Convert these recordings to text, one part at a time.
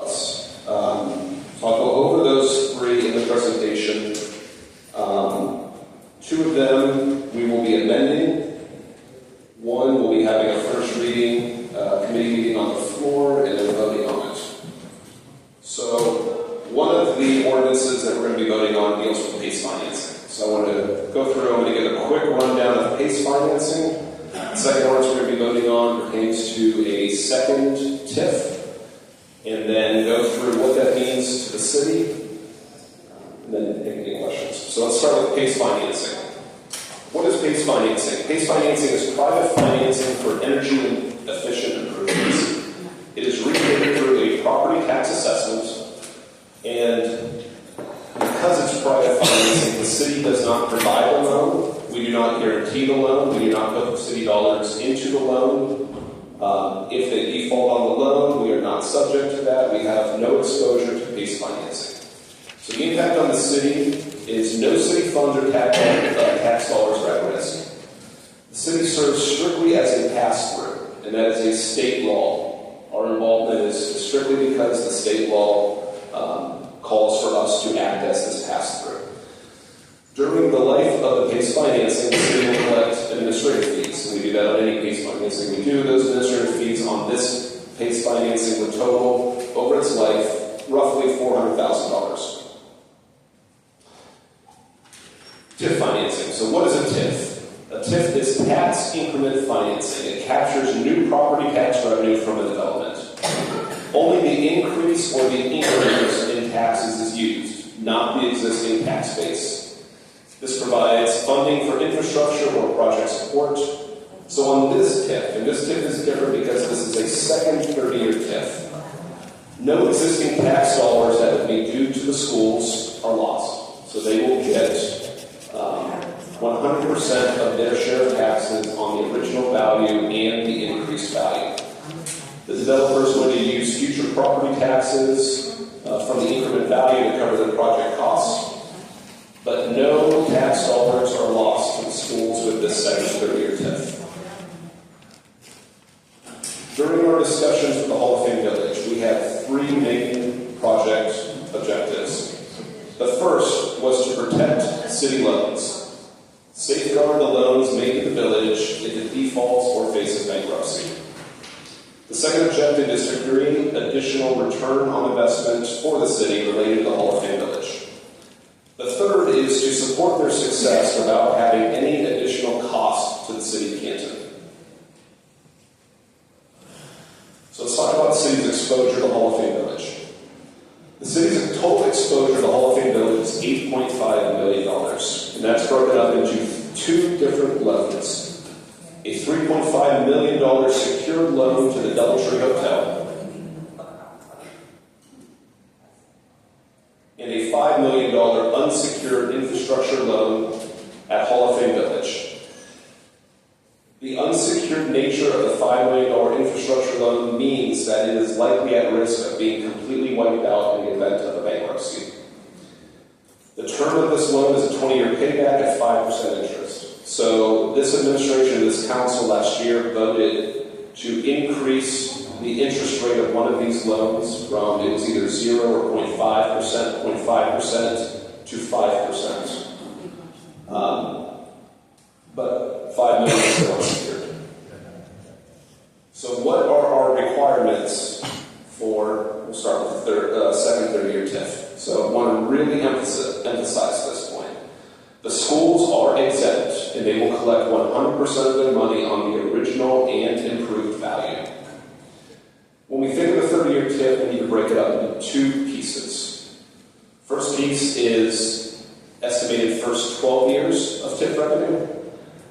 I'll go over those three in the presentation. Two of them we will be amending. One will be having a first reading, committee meeting on the floor, and then voting on it. So one of the ordinances that we're going to be voting on deals with PACE financing. So I want to go through, I'm going to give a quick rundown of PACE financing. The second ordinance we're going to be voting on pertains to a second TIF, and then go through what that means to the city, and then take any questions. So let's start with PACE financing. What is PACE financing? PACE financing is private financing for energy efficient improvements. It is repaid through a property tax assessment, and because it's private financing, the city does not provide a loan. We do not guarantee the loan. We do not put city dollars into the loan. If they default on the loan, we are not subject to that. We have no exposure to PACE financing. So the impact on the city is no city funds or tax dollars are at risk. The city serves strictly as a pass-through, and that is a state law. Our involvement is strictly because the state law calls for us to act as this pass-through. During the life of the PACE financing, the city will collect administrative fees. And we do that on any PACE financing we do. Those administrative fees on this PACE financing would total, over its life, roughly $400,000. TIF financing. So what is a TIF? A TIF is tax increment financing. It captures new property tax revenue from a development. Only the increase or the increase in taxes is used, not the existing tax base. This provides funding for infrastructure or project support. So on this TIF, and this TIF is different because this is a second 30-year TIF, no existing tax dollars that would be due to the schools are lost. So they will get 100% of their share of taxes on the original value and the increased value. The developer is going to use future property taxes from the increment value to cover their project costs. But no tax dollars are lost to the schools with this second 30-year TIF. During our discussions with the Hall of Fame Village, we had three main project objectives. The first was to protect city loans, safeguard the loans made to the village if it defaults or faces bankruptcy. The second objective is to create additional return on investment for the city related to the Hall of Fame Village. The third is to support their success without having any additional cost to the city of Canton. So let's talk about the city's exposure to the Hall of Fame Village. The city's total exposure to the Hall of Fame Village is $8.5 million, and that's broken up into two different loans. A $3.5 million secured loan to the Doubletree Hotel, and a $5 million unsecured infrastructure loan at Hall of Fame Village. The unsecured nature of the $5 million infrastructure loan means that it is likely at risk of being completely wiped out in the event of a bankruptcy. The term of this loan is a 20-year payback at 5% interest. So this administration, this council last year voted to increase the interest rate of one of these loans from, it was either 0 or 0.5% to 5%. But $5 million is still unsecured. So what are our requirements for, we'll start with the second 30-year TIF. So I want to really emphasize this point. The schools are exempt, and they will collect 100% of their money on the original and improved value. When we think of a 30-year TIF, we need to break it up into two pieces. First piece is estimated first 12 years of TIF revenue.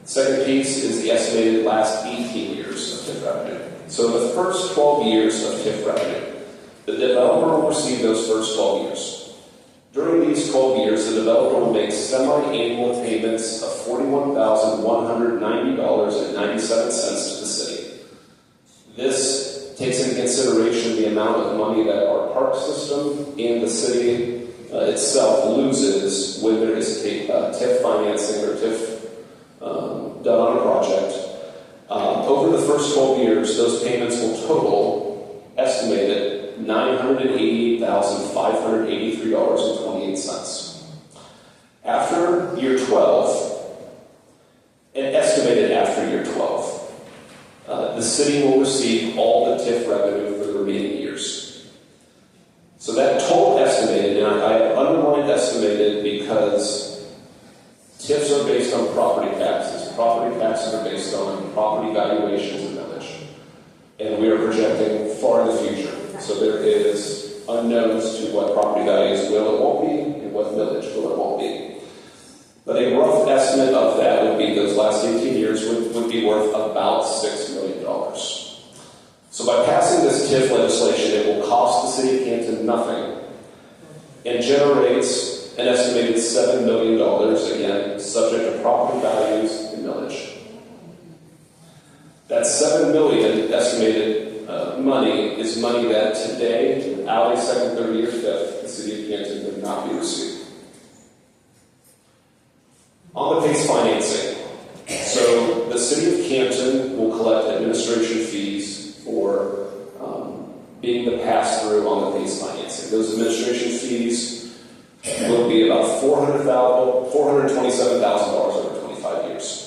Second piece is the estimated last 18 years of TIF revenue. So the first 12 years of TIF revenue, the developer will receive those first 12 years. During these 12 years, the developer will make semi-annual payments of $41,190.97 to the city. This takes into consideration the amount of money that our park system and the city itself loses when there is TIF financing or TIF done on a project. Over the first 12 years, those payments will total, estimated, $988,583.28. After year 12, and estimated after year 12, the city will receive all the TIF revenue for the remaining years. So that total estimated, and I have underlined estimated because TIFs are based on property taxes. Property taxes are based on property valuations and millage. And we are projecting far in the future. So there is unknowns to what property values will or won't be, and what millage will or won't be. But a rough estimate of that would be those last 18 years would be worth about $6 million. So by passing this TIF legislation, it will cost the city of Canton nothing and generates an estimated $7 million, again, subject to property values and millage. That $7 million estimated money is money that today, without a second, third, or fifth, the city of Canton would not be receiving. On the PACE financing, so the city of Canton will collect administration fees for being the pass-through on the PACE financing. Those administration fees will be about $427,000 over 25 years.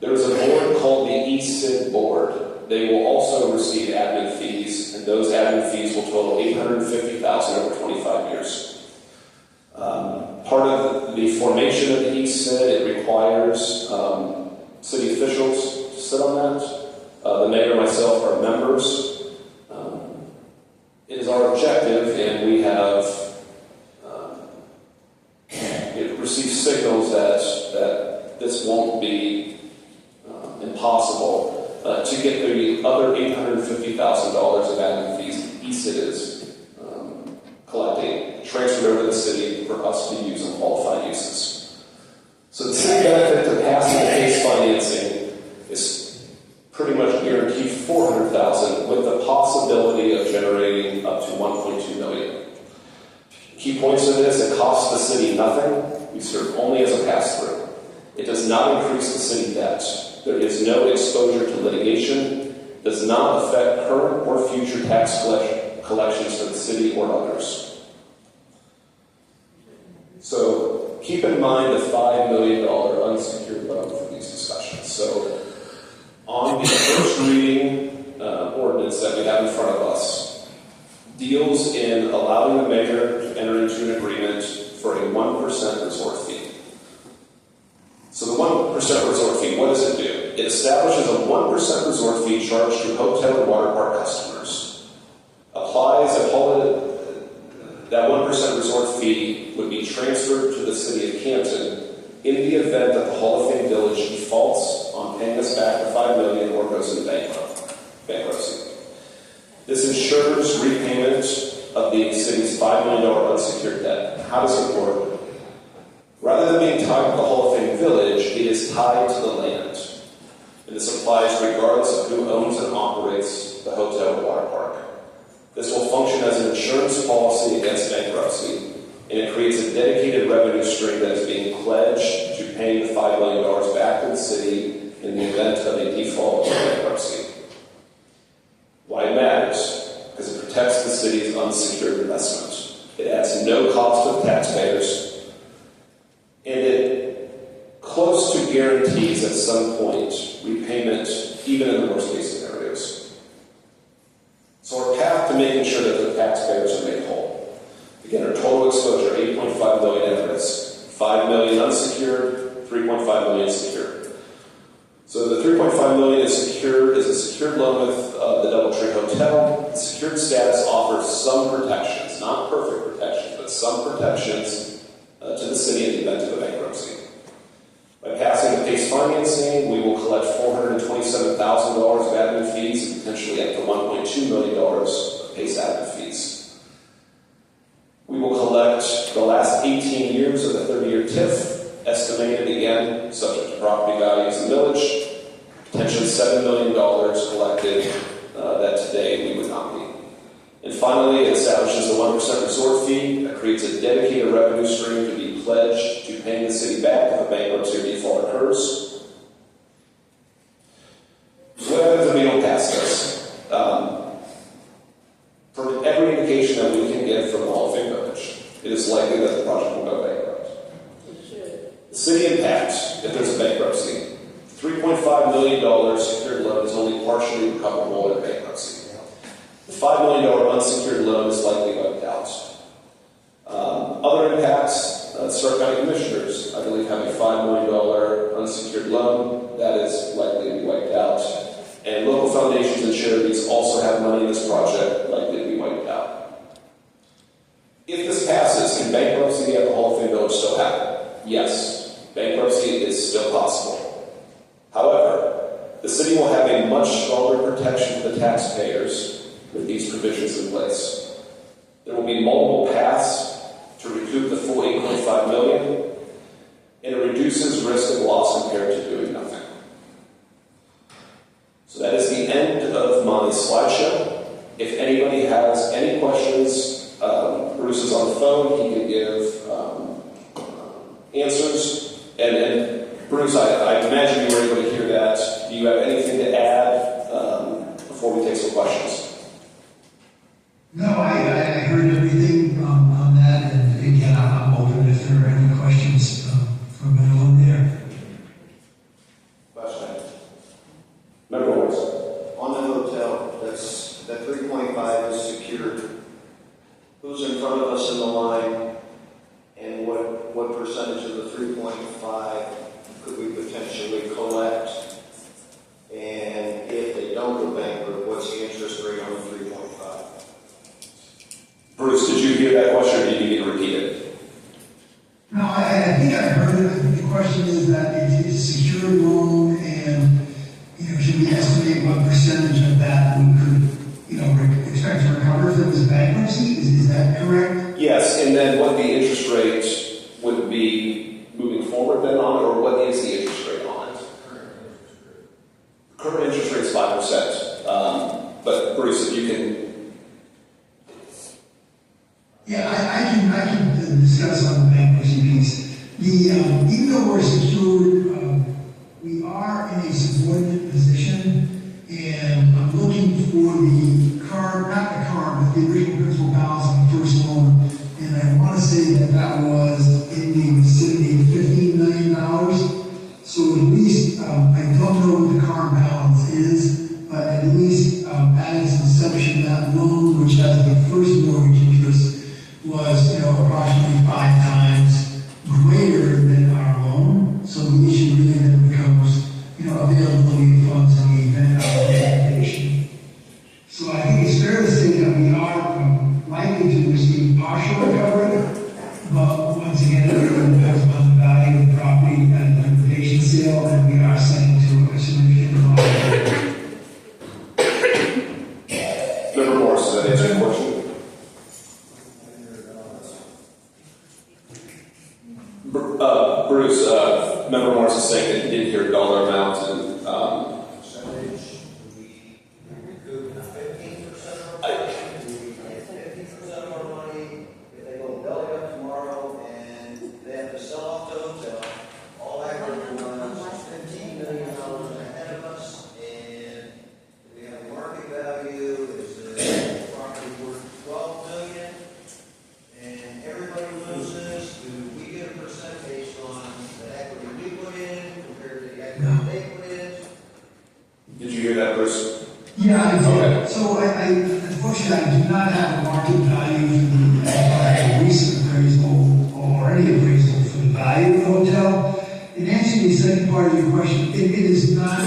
There is a board called the ECID board. They will also receive admin fees, and those admin fees will total $850,000 over 25 years. Part of the formation of the ECID, it requires city officials to sit on that. The mayor and myself are members. It is our objective, and we have received signals that this won't be impossible to get the other $850,000 of admin fees ECID is collecting, transferred over to the city for us to use on qualified uses. So the city benefit to passing the PACE financing is pretty much guaranteed $400,000 with the possibility of generating up to $1.2 million. Key points of this: it costs the city nothing. We serve only as a pass-through. It does not increase the city debt. There is no exposure to litigation. Does not affect current or future tax collections for the city or others. So keep in mind the $5 million unsecured loan for these discussions. So on the first reading ordinance that we have in front of us, deals in allowing the mayor to enter into an agreement for a 1% resort fee. So the 1% resort fee, what does it do? It establishes a 1% resort fee charged to hotel and water park customers. Applies that 1% resort fee would be transferred to the city of Canton in the event that the Hall of Fame Village defaults on paying us back the $5 million or goes into bankruptcy. This ensures repayment of the city's $5 million unsecured debt. How does it work? Rather than being tied to the Hall of Fame Village, it is tied to the land. And this applies regardless of who owns and operates the hotel or water park. This will function as an insurance policy against bankruptcy, and it creates a dedicated revenue stream that is being pledged to paying the $5 million back to the city in the event of a default or bankruptcy. Why it matters? Because it protects the city's unsecured investment. It adds no cost to the taxpayers, and it close to guarantees at some point repayment, even in the worst case scenarios. So our path to making sure that the taxpayers are made whole. Again, our total exposure, $8.5 million at risk, $5 million unsecured, $3.5 million secured. So the $3.5 million is a secured loan with the Doubletree Hotel. The secured status offers some protections, not perfect protections, but some protections to the city in the event of a bankruptcy. By passing the PACE financing, we will collect $427,000 of admin fees and potentially up to $1.2 million of PACE admin fees. We will collect the last 18 years of the 30-year TIF, estimated again, subject to property values and millage, potentially $7 million collected that today we would not be. And finally, it establishes a 1% resort fee that creates a dedicated revenue stream to be pledged to paying the city back if a bankruptcy or default occurs. What happens if we don't pass this? For every that we can get from the Hall of Fame village, it is likely that the project will go bankrupt. The city impact, if there's a bankruptcy, $3.5 million secured loan is only partially recoverable in bankruptcy. The $5 million unsecured loan is likely wiped out. Other impacts, Stark County Commissioners, I believe, have a $5 million unsecured loan that is likely to be wiped out. And local foundations and charities also have money in this project likely to be wiped out. If this passes, can bankruptcy at the Hall of Fame Village still happen? Yes, bankruptcy is still possible. However, the city will have a much stronger protection for the taxpayers with these provisions in place. There will be multiple paths to recoup the full $8.5 million, and it reduces risk of loss compared to doing nothing. So that is the end of my slideshow. If anybody has any questions, Bruce is on the phone. He can give answers. And Bruce, I imagine you were able to hear that. Do you have anything to add before we take some questions? No, I heard everything on that, and again, I'm open if there are any questions from anyone there. Question. Member Morris. On the hotel, that 3.5 is secured. Who's in front of us in the line, and what percentage of the 3.5 could we potentially collect? And if they don't go bankrupt, what's the interest rate on the 3.5? Bruce, did you hear that question, or do you need me to repeat it? No, I think I heard it. The question is that it's a secured loan, and should we estimate what percentage of that we could, expect to recover if it was bankruptcy? Is that correct? Yes, and then what the interest rate would be moving forward then on, or what is the interest rate on it? Current interest rate is 5%. But Bruce, if you can. Yeah, I can discuss on the bankruptcy piece. Even though we're secured, we are in a subordinate position, and I'm looking for the original principal balance on the first loan, and I want to say that was in the vicinity of $15 million. So at least, I don't know what the current balance is, but at least at its inception, that loan, which has the first mortgage interest, was approximately 5 times greater than our loan. So the issue really then becomes availability of funds in the event of liquidation. So I think it's fair to say that we are likely to receive partial recovery, but once again, it really depends on the value of the property at the liquidation sale, and we are setting to a significant amount. Member Morris, does that answer your question? Bruce, Member Morris is saying that he didn't hear a dollar amount, and Percentage, we recoup 15% of our money. If they go belly up tomorrow and they have to sell off the hotel, all that group runs $15 million ahead of us, and we have a market value, is the property worth $12 million, and everybody loses. Do we get a percent based on the equity we put in compared to the equity they put in? did you hear that, Bruce? Yeah, I did. Okay. So unfortunately, I do not have a market value for the recent appraisal or any appraisal for the value of the hotel. In answering the second part of your question, it is not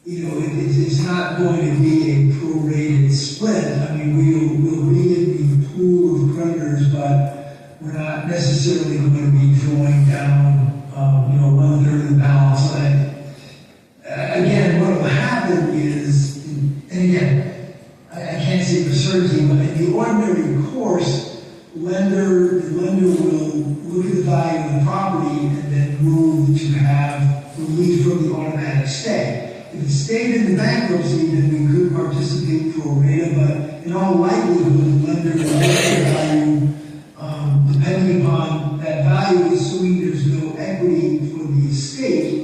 it's not going to be a prorated split. I mean, we'll read it in the pool of creditors, but we're not necessarily going to be drawing down, 1/3 of the balance. Again, what will happen is, and again, I can't say for certainty, but in the ordinary course, the lender will look at the value of the property and then move to have relief from the automatic stay. If it stayed in the bankruptcy, then we could participate pro rata, but in all likelihood, the lender will look at the value, depending upon that value, assuming there's no equity for the estate.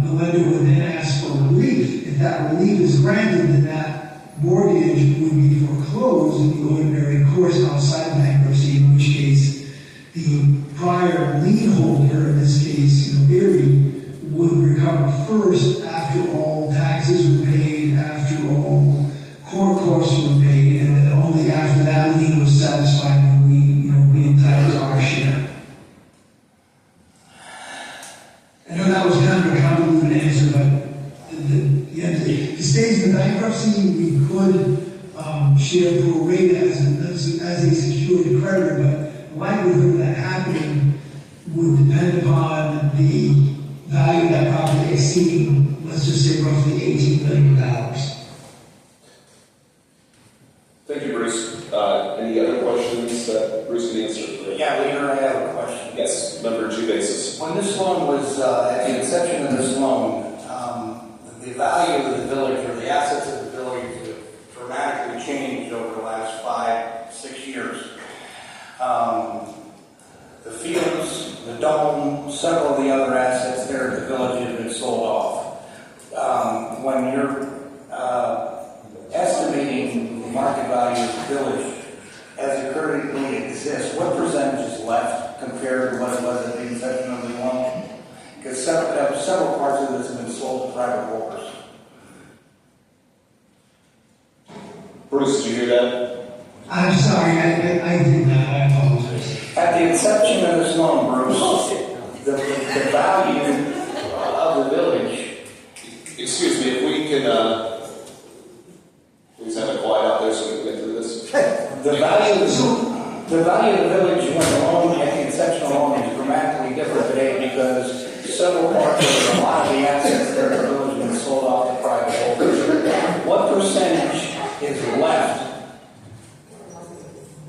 The lender would then ask for relief. If that relief is granted, then that mortgage would be foreclosed in the ordinary course outside bankruptcy, in which case the prior lien holder, in this case, Barry, would recover first after all taxes were paid, after all court costs were paid, and then only after that lien was satisfied when we entitled to our share. I know that was kind of a convoluted answer, but the stage of the bankruptcy, we could share pro rata as a secured creditor, but the likelihood of that happening would depend upon the value of that property exceeding, let's just say, roughly $18 million. Thank you, Bruce. Any other questions that Bruce can answer? Yeah, Leader, I have a question. Yes, member Jubasis. When this loan was, at the inception of this loan, the value of the village or the assets of the village dramatically changed over the last 5-6 years. The fields, the dome, several of the other assets there at the village have been sold off. When you're estimating the market value of the village as it currently exists, what percentage is left compared to what it was at the inception of the loan? Because several parts of this have been sold to private holders. Bruce, did you hear that? I'm sorry, I did not. I apologize. At the inception of this loan, Bruce, the value of the village. Excuse me, if we can please have it quiet out there so we can get through this. The value of the village when the loan at the inception of the loan is dramatically different today because several parts of a lot of the assets there at the village have been sold off to private holders. What percentage is left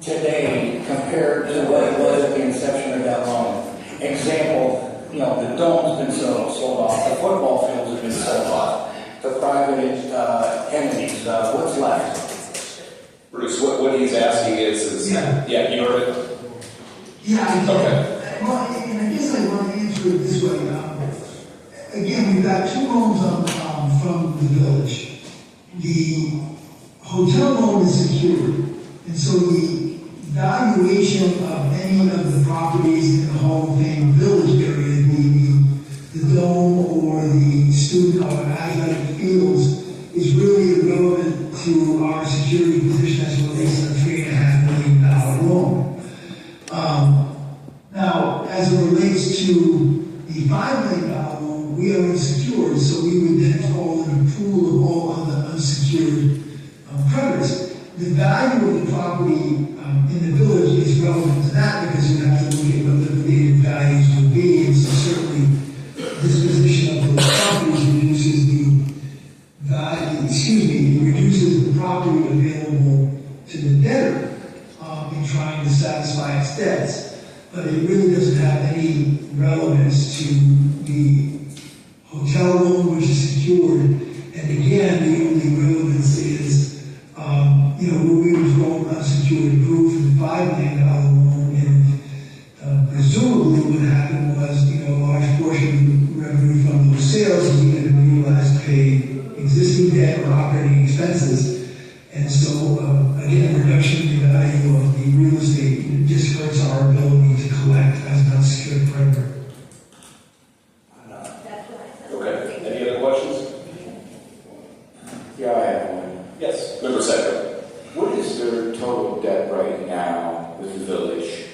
today compared to what it was at the inception of that loan? Example, the dome's been sold off, the football fields have been sold off, the private entities, what's left? Bruce, what he's asking is yeah, you heard it? Yeah, I did. Okay. Well, and I guess I want to answer it this way. Again, we've got two loans from the village. The hotel loan is secured, and so the valuation of any of the properties in the Hall of Fame Village area, the dome or the student or athletic fields, is really irrelevant to our security position as it relates to the $3.5 million loan. Now, as it relates to the $5 million loan, we are unsecured, so we would then fall in a pool of all other unsecured creditors. The value of the property in the village is relevant to that because you have to look at what liquidated values would be, and so certainly disposition of those properties reduces the value, reduces the property available to the debtor in trying to satisfy its debts. But it really doesn't have any relevance to the hotel loan, which is secured. And again, the only relevance is, when we was going unsecured approved for the $5 million loan, and presumably what happened was, a large portion of the revenue from those sales is either utilized to pay existing debt or operating expenses. And so, again, reduction in the value of the real estate just hurts our ability to collect as an unsecured creditor. Okay. Any other questions? Yeah, I have one. Yes. Member Secretary. What is their total debt right now with the village?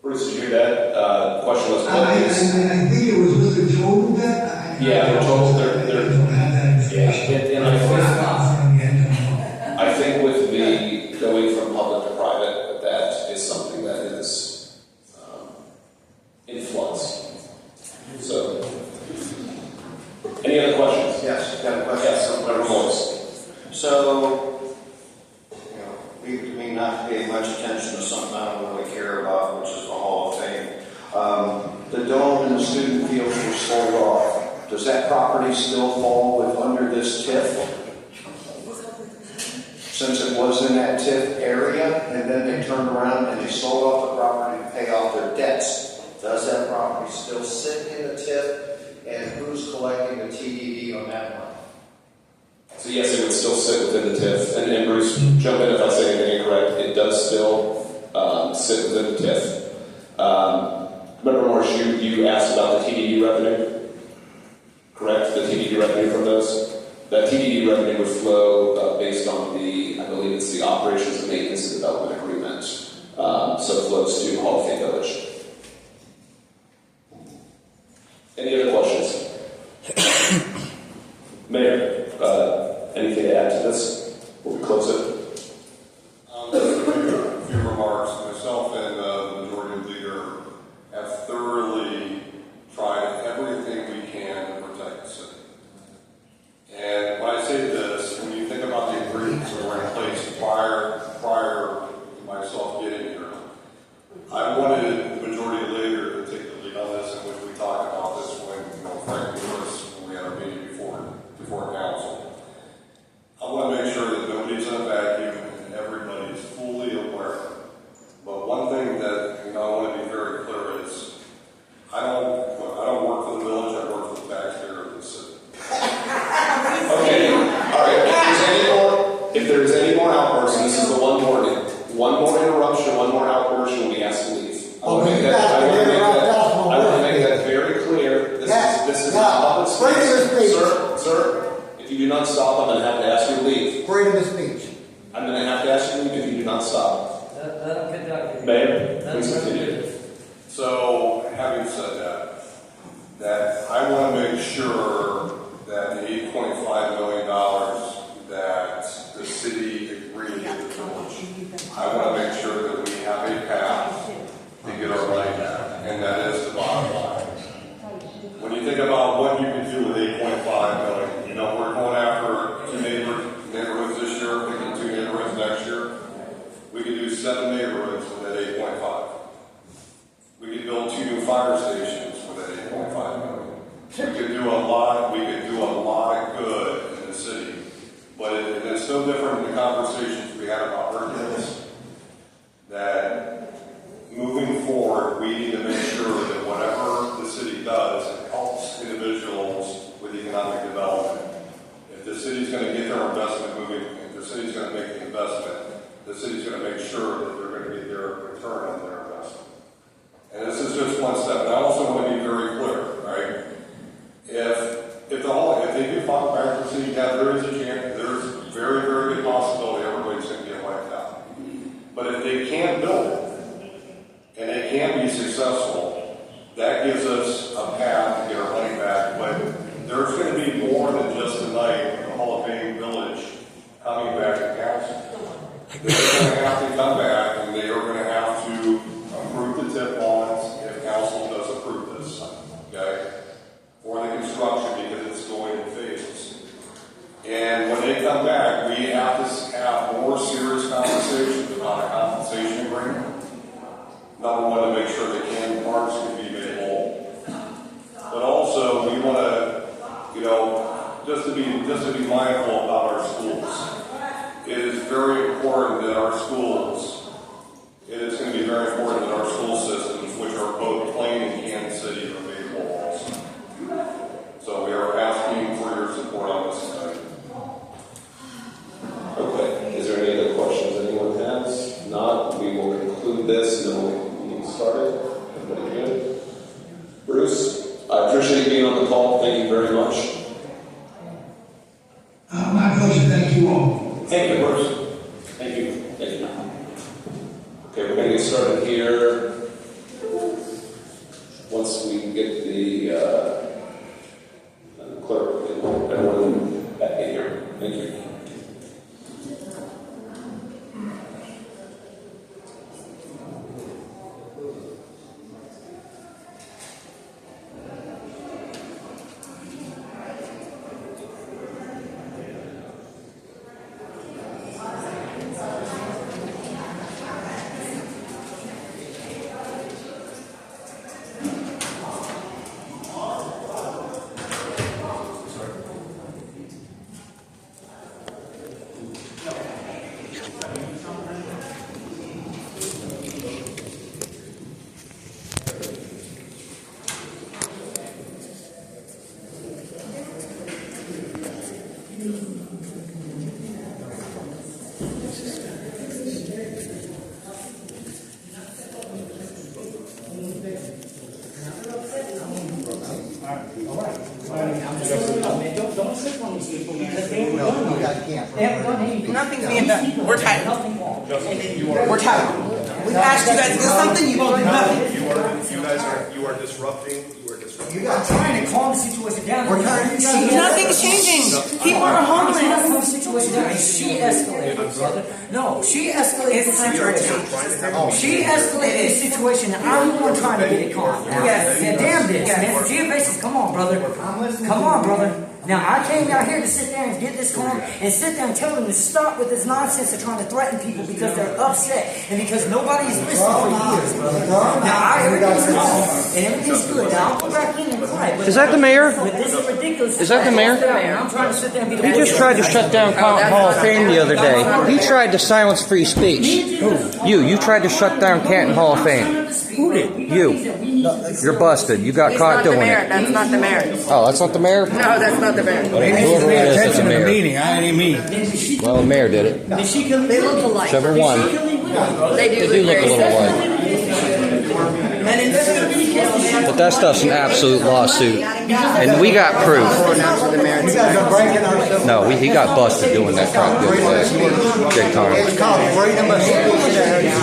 Bruce, did you hear that? Question was I think it was with the total debt. Yeah, the total. I don't have that information. And I think with the going from public to private, that is something that is in flux. So, any other questions? Yes, got a question. Yes, Member Morris. So, we may not pay much attention to something I don't really care about, which is the Hall of Fame. The dome and the student fields were sold off. Does that property still fall under this TIF? Since it was in that TIF area, and then they turned around and they sold off the property to pay off their debts, does that property still sit in the TIF? And who's collecting the TDD on that one? So yes, it would still sit within the TIF, and Bruce, jump in if I say anything incorrect, it does still sit within the TIF. Remember, Marsh, you asked about the TDD revenue, correct? The TDD revenue from those? That TDD revenue would flow based on the, I believe it's the Operations and Maintenance and Development Agreement, so it flows to Hall of Fame Village. Any other questions? Mayor, anything to add to this before we close it? A few remarks. Myself and the majority leader have thoroughly tried everything we can to protect the city. And when I say this, when you think about the agreements that were in place prior to myself getting here, I wanted the majority leader to take the lead on this, in which we talked about this when, frankly, first when we had our meeting before council. I want to make sure that nobody's in a vacuum and everybody is fully aware. But one thing that I want to be very clear is, I don't work for the village. I work for the taxpayer of the city. Okay, all right. If there's any more outbursts, and this is the one warning. One more interruption, one more outburst, and we ask to leave. I want to make that very clear. This is public speech. Sir, if you do not stop, I'm going to have to ask you to leave. Freedom of speech. I'm going to have to ask you to leave if you do not stop. Mayor, please continue. So, having said that I want to make sure that the $8.5 million that the city agreed with the village, I want to make sure that we have a path to get our money back, and that is the bottom line. When you think about what you can do with $8.5 million, we're going after 2 neighborhoods this year, picking 2 neighborhoods next year. We could do 7 neighborhoods with that 8.5. We could build 2 new fire stations with that 8.5 million. We could do a lot of good in the city. But it's no different than the conversations we had about Hercules. That moving forward, we need to make sure that whatever the city does, it helps individuals with economic development. If the city's going to get their investment moving, if the city's going to make the investment, the city's going to make sure that they're going to get their return on their investment. And this is just one step. And I also want to be very clear, right? If they do file bankruptcy, yeah, there is a chance, there's a very, very good possibility everybody's going to get wiped out. But if they can't build it, and they can be successful, that gives us a path to get our money back. But there's going to be more than just tonight the Hall of Fame Village coming back to council. They're going to have to come back, and they are going to have to approve the TIP bonds if council does approve this, okay? For the construction, because it's going in phases. And when they come back, we have to have more serious conversations about a compensation agreement. Number one, to make sure that Canton parks can be made whole. But also, we want to, just to be mindful about our schools. It is very important that our schools, it is going to be very important that our school systems, which are both Plain and Kansas City, are made whole also. So we are asking for your support on this tonight. Okay, is there any other questions anyone has? If not, we will conclude this and then we'll get started. Everybody good? Bruce, I appreciate you being on the call. Thank you very much. My pleasure. Thank you all. Thank you, Bruce. Thank you. Thank you. Okay, we're going to get started here. Once we get the clerk and everyone back in here. Thank you. nothing's being done. We're tired. We're tired. We've asked you guys to do something, you won't do nothing. You are disrupting. You are trying to calm the situation down. Nothing's changing. People are homeless. Calm the situation down. She escalated, brother. No, she escalated the situation. She escalated the situation. I'm the one trying to get it calm. Yes. Yeah, damn this, man. Geo basis, come on, brother. Come on, brother. Now, I came down here to sit there and get this calm and sit there and tell them to stop with this nonsense of trying to threaten people because they're upset and because nobody's listening for years, brother. Now, everything's calm and everything's good. Now, I'll go back in and cry. Is that the mayor? But this is ridiculous. Is that the mayor? I'm trying to sit there and be the He just tried to shut down Canton Hall of Fame the other day. He tried to silence free speech. You tried to shut down Canton Hall of Fame. Who did? You. You're busted. You got caught doing it. That's not the mayor. Oh, that's not the mayor? No, that's not the mayor. Whoever it is, it's the mayor. I didn't mean. Well, the mayor did it. They look alike. Whichever one. They They do look a little alike. But that stuff's an absolute lawsuit. And we got proof. No, he got busted doing that crap the other day. Big time.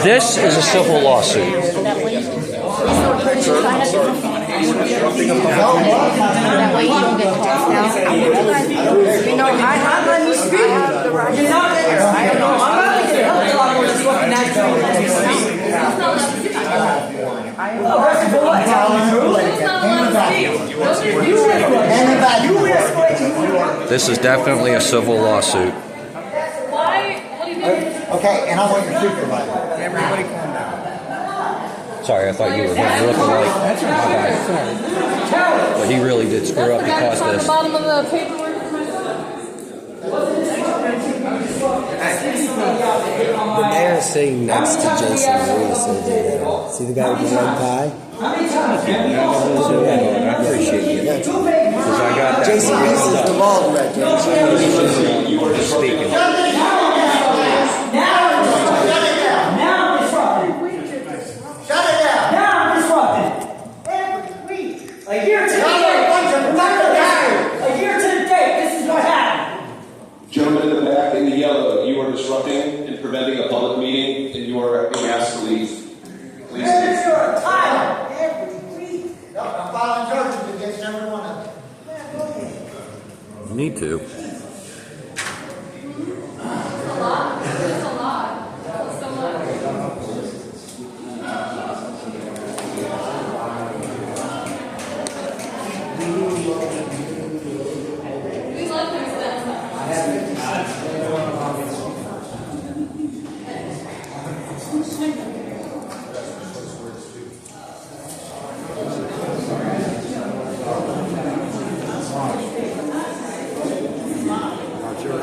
This is a civil lawsuit. That way you don't get tossed out. You know, I'm letting you speak. I have the right to not there. I don't know. I'm not going to help you out with this fucking This is definitely a civil lawsuit. Okay, and I want your supervisor. Everybody calm down. Sorry, I thought you were him. You look alike. That's right. But he really did screw up. He caused this. Bottom of the paperwork. The mayor is sitting next to Jason Lewis. See the guy with the red tie? I appreciate you. Because I got that. Jason Lewis is the ball director. You were just speaking. A year to the date, this is what happened. Gentlemen in the back in the yellow, you are disrupting and preventing a public meeting, and you are being asked to leave. Please leave. You're a title. I'm filing charges against every one of them. You need to.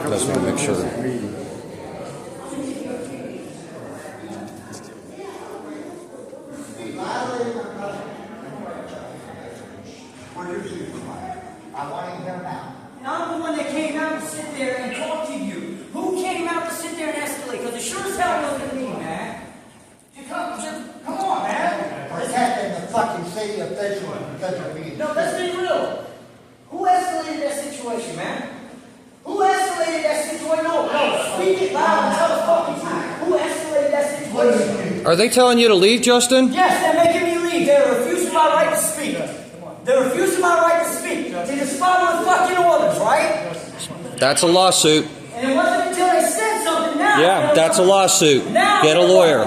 Just want to make sure. I want him here now. And I'm the one that came out to sit there and talk to you. Who came out to sit there and escalate? Because it sure as hell wasn't me, man. Come on, man. Protecting the fucking city officials because of me. No, let's be real. Who escalated that situation, man? Who escalated that situation? No, speak it loud and tell the fucking time. Who escalated that situation? Are they telling you to leave, Justin? Yes, they're making me leave. They're refusing my right to speak. They're refusing my right to speak. They just follow the fucking orders, right? That's a lawsuit. And it wasn't until they said something now. Yeah, that's a lawsuit. Get a lawyer.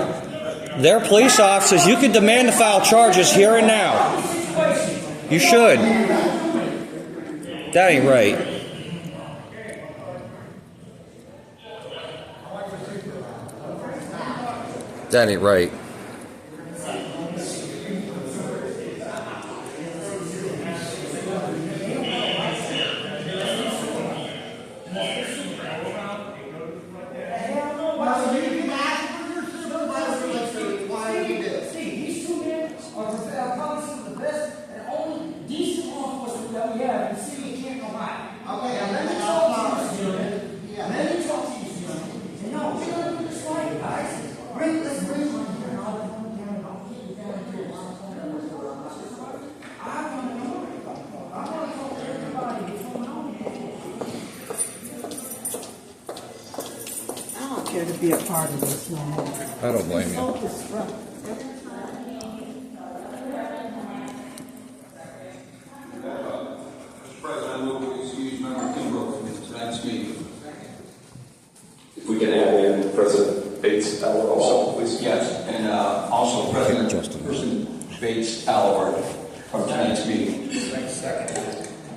They're police officers. You can demand to file charges here and now. You should. That ain't right. That ain't right. be a part of this no more. I don't blame you. Mr. President, I move we excuse Member Kimbrough from tonight's meeting. If we can add in President Bates also, please. Yes, and also President Bates Allard from tonight's meeting.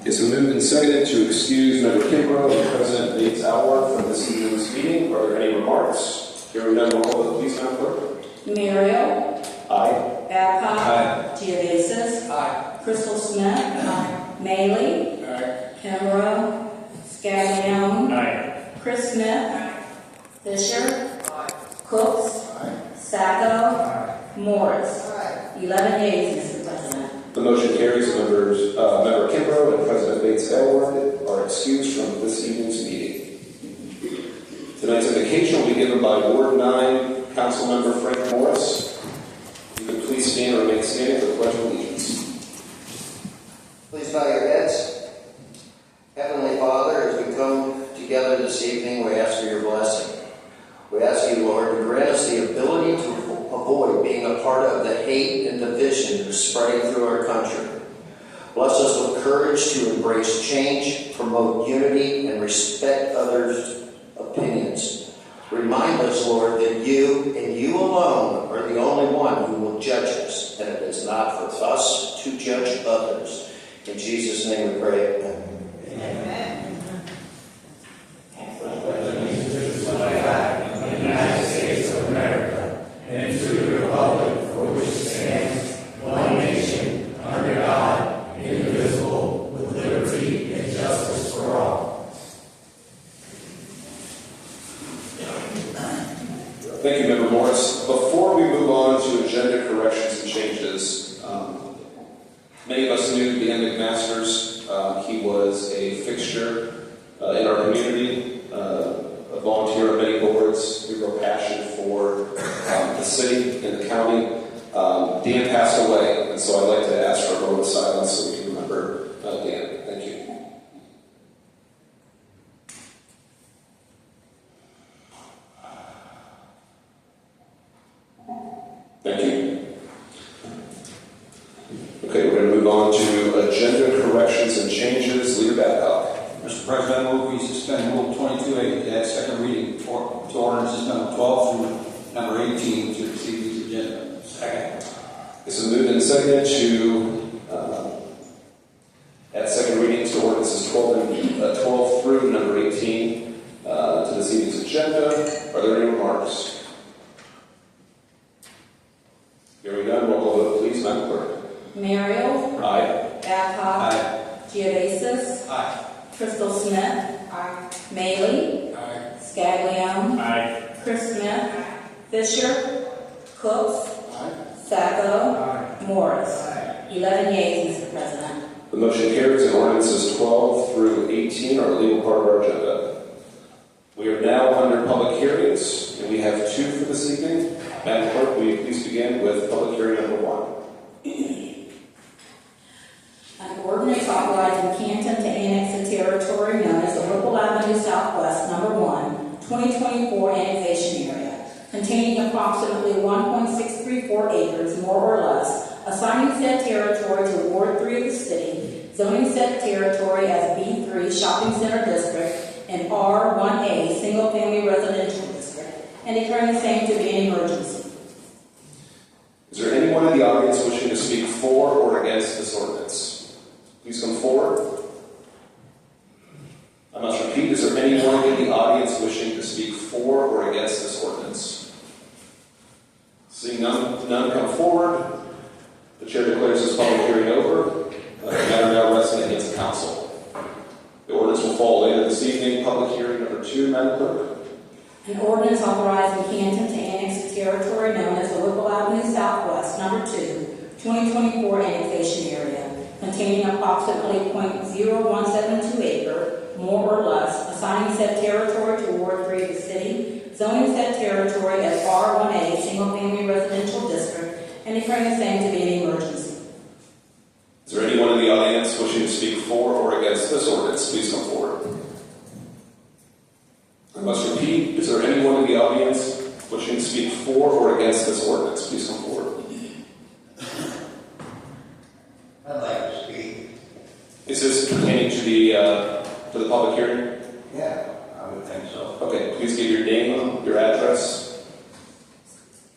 It's been moved and seconded to excuse Member Kimbrough and President Bates Allard from this evening's meeting. Are there any remarks? Hearing none, roll call, please, Madam Clerk. Muriel. Aye. Babcock. Aye. Geovasis. Aye. Crystal Smith. Aye. Maley. Aye. Kimbrough. Scaglione. Aye. Chris Smith. Aye. Fisher. Aye. Cooks. Aye. Sacco. Aye. Morris. Aye. 11 yeas, Mr. President. The motion carries. Member Kimbrough and President Bates Allard are excused from this evening's meeting. Tonight's invocation will be given by Ward 9 Councilmember Frank Morris. You can please stand or remain standing for the Pledge of Allegiance. Please bow your heads. Heavenly Father, as we come together this evening, we ask for your blessing. We ask you, Lord, to grant us the ability to avoid being a part of the hate and division that is spreading through our country. Bless us with courage to embrace change, promote unity, and respect others' opinions. Remind us, Lord, that you and you alone are the only one who will judge us, and it is not for us to judge others. In Jesus' name we pray. Amen. Amen. Thank you, Member Morris. Before we move on to agenda corrections and changes, many of us knew Dan McMasters. He was a fixture in our community, a volunteer on many boards, a real passion for the city and the county. Dan passed away, and so I'd like to ask for a moment of silence so we can remember Dan. Thank you. Thank you. Okay, we're going to move on to agenda corrections and changes. Leader Babcock. Mr. President, I move we suspend Rule 22A to add second reading to ordinances number 12 through number 18 to receive these agenda. Second. It's been moved and seconded to add second readings to ordinances 12 through number 18 to this evening's agenda. Are there any remarks? Hearing none, roll call vote, please, Madam Clerk. Muriel. Aye. Babcock. Aye. Geovasis. Aye. Crystal Smith. Aye. Maley. Aye. Scaglione. Aye. Chris Smith. Fisher. Cooks. Aye. Sacco. Aye. Morris. 11 yeas, Mr. President. The motion carries and ordinances 12 through 18 are a legal part of our agenda. We are now under public hearings, and we have two for this evening. Madam Clerk, will you please begin with public hearing number 1? An ordinance authorizing Canton to annex the territory known as the Whipple Avenue Southwest Number 1, 2024 annexation area, containing approximately 1.634 acres, more or less, assigning said territory to Ward 3 of the city, zoning said territory as B3 Shopping Center District and R1A Single Family Residential District, and declaring the same to be an emergency. Is there anyone in the audience wishing to speak for or against this ordinance? Please come forward. I must repeat, is there anyone in the audience wishing to speak for or against this ordinance? Seeing none come forward, the chair declares this public hearing over. The matter now rests against the council. The ordinance will fall later this evening. Public hearing number 2, Madam Clerk. An ordinance authorizing Canton to annex the territory known as the Whipple Avenue Southwest Number 2, 2024 annexation area, containing approximately 0.0172 acre, more or less, assigning said territory to Ward 3 of the city, zoning said territory as R1A Single Family Residential District, and declaring the same to be an emergency. Is there anyone in the audience wishing to speak for or against this ordinance? Please come forward. I must repeat, is there anyone in the audience against this ordinance, please come forward. I'd like to speak. Is this pertaining to the public hearing? Yeah, I would think so. Okay, please give your name, your address.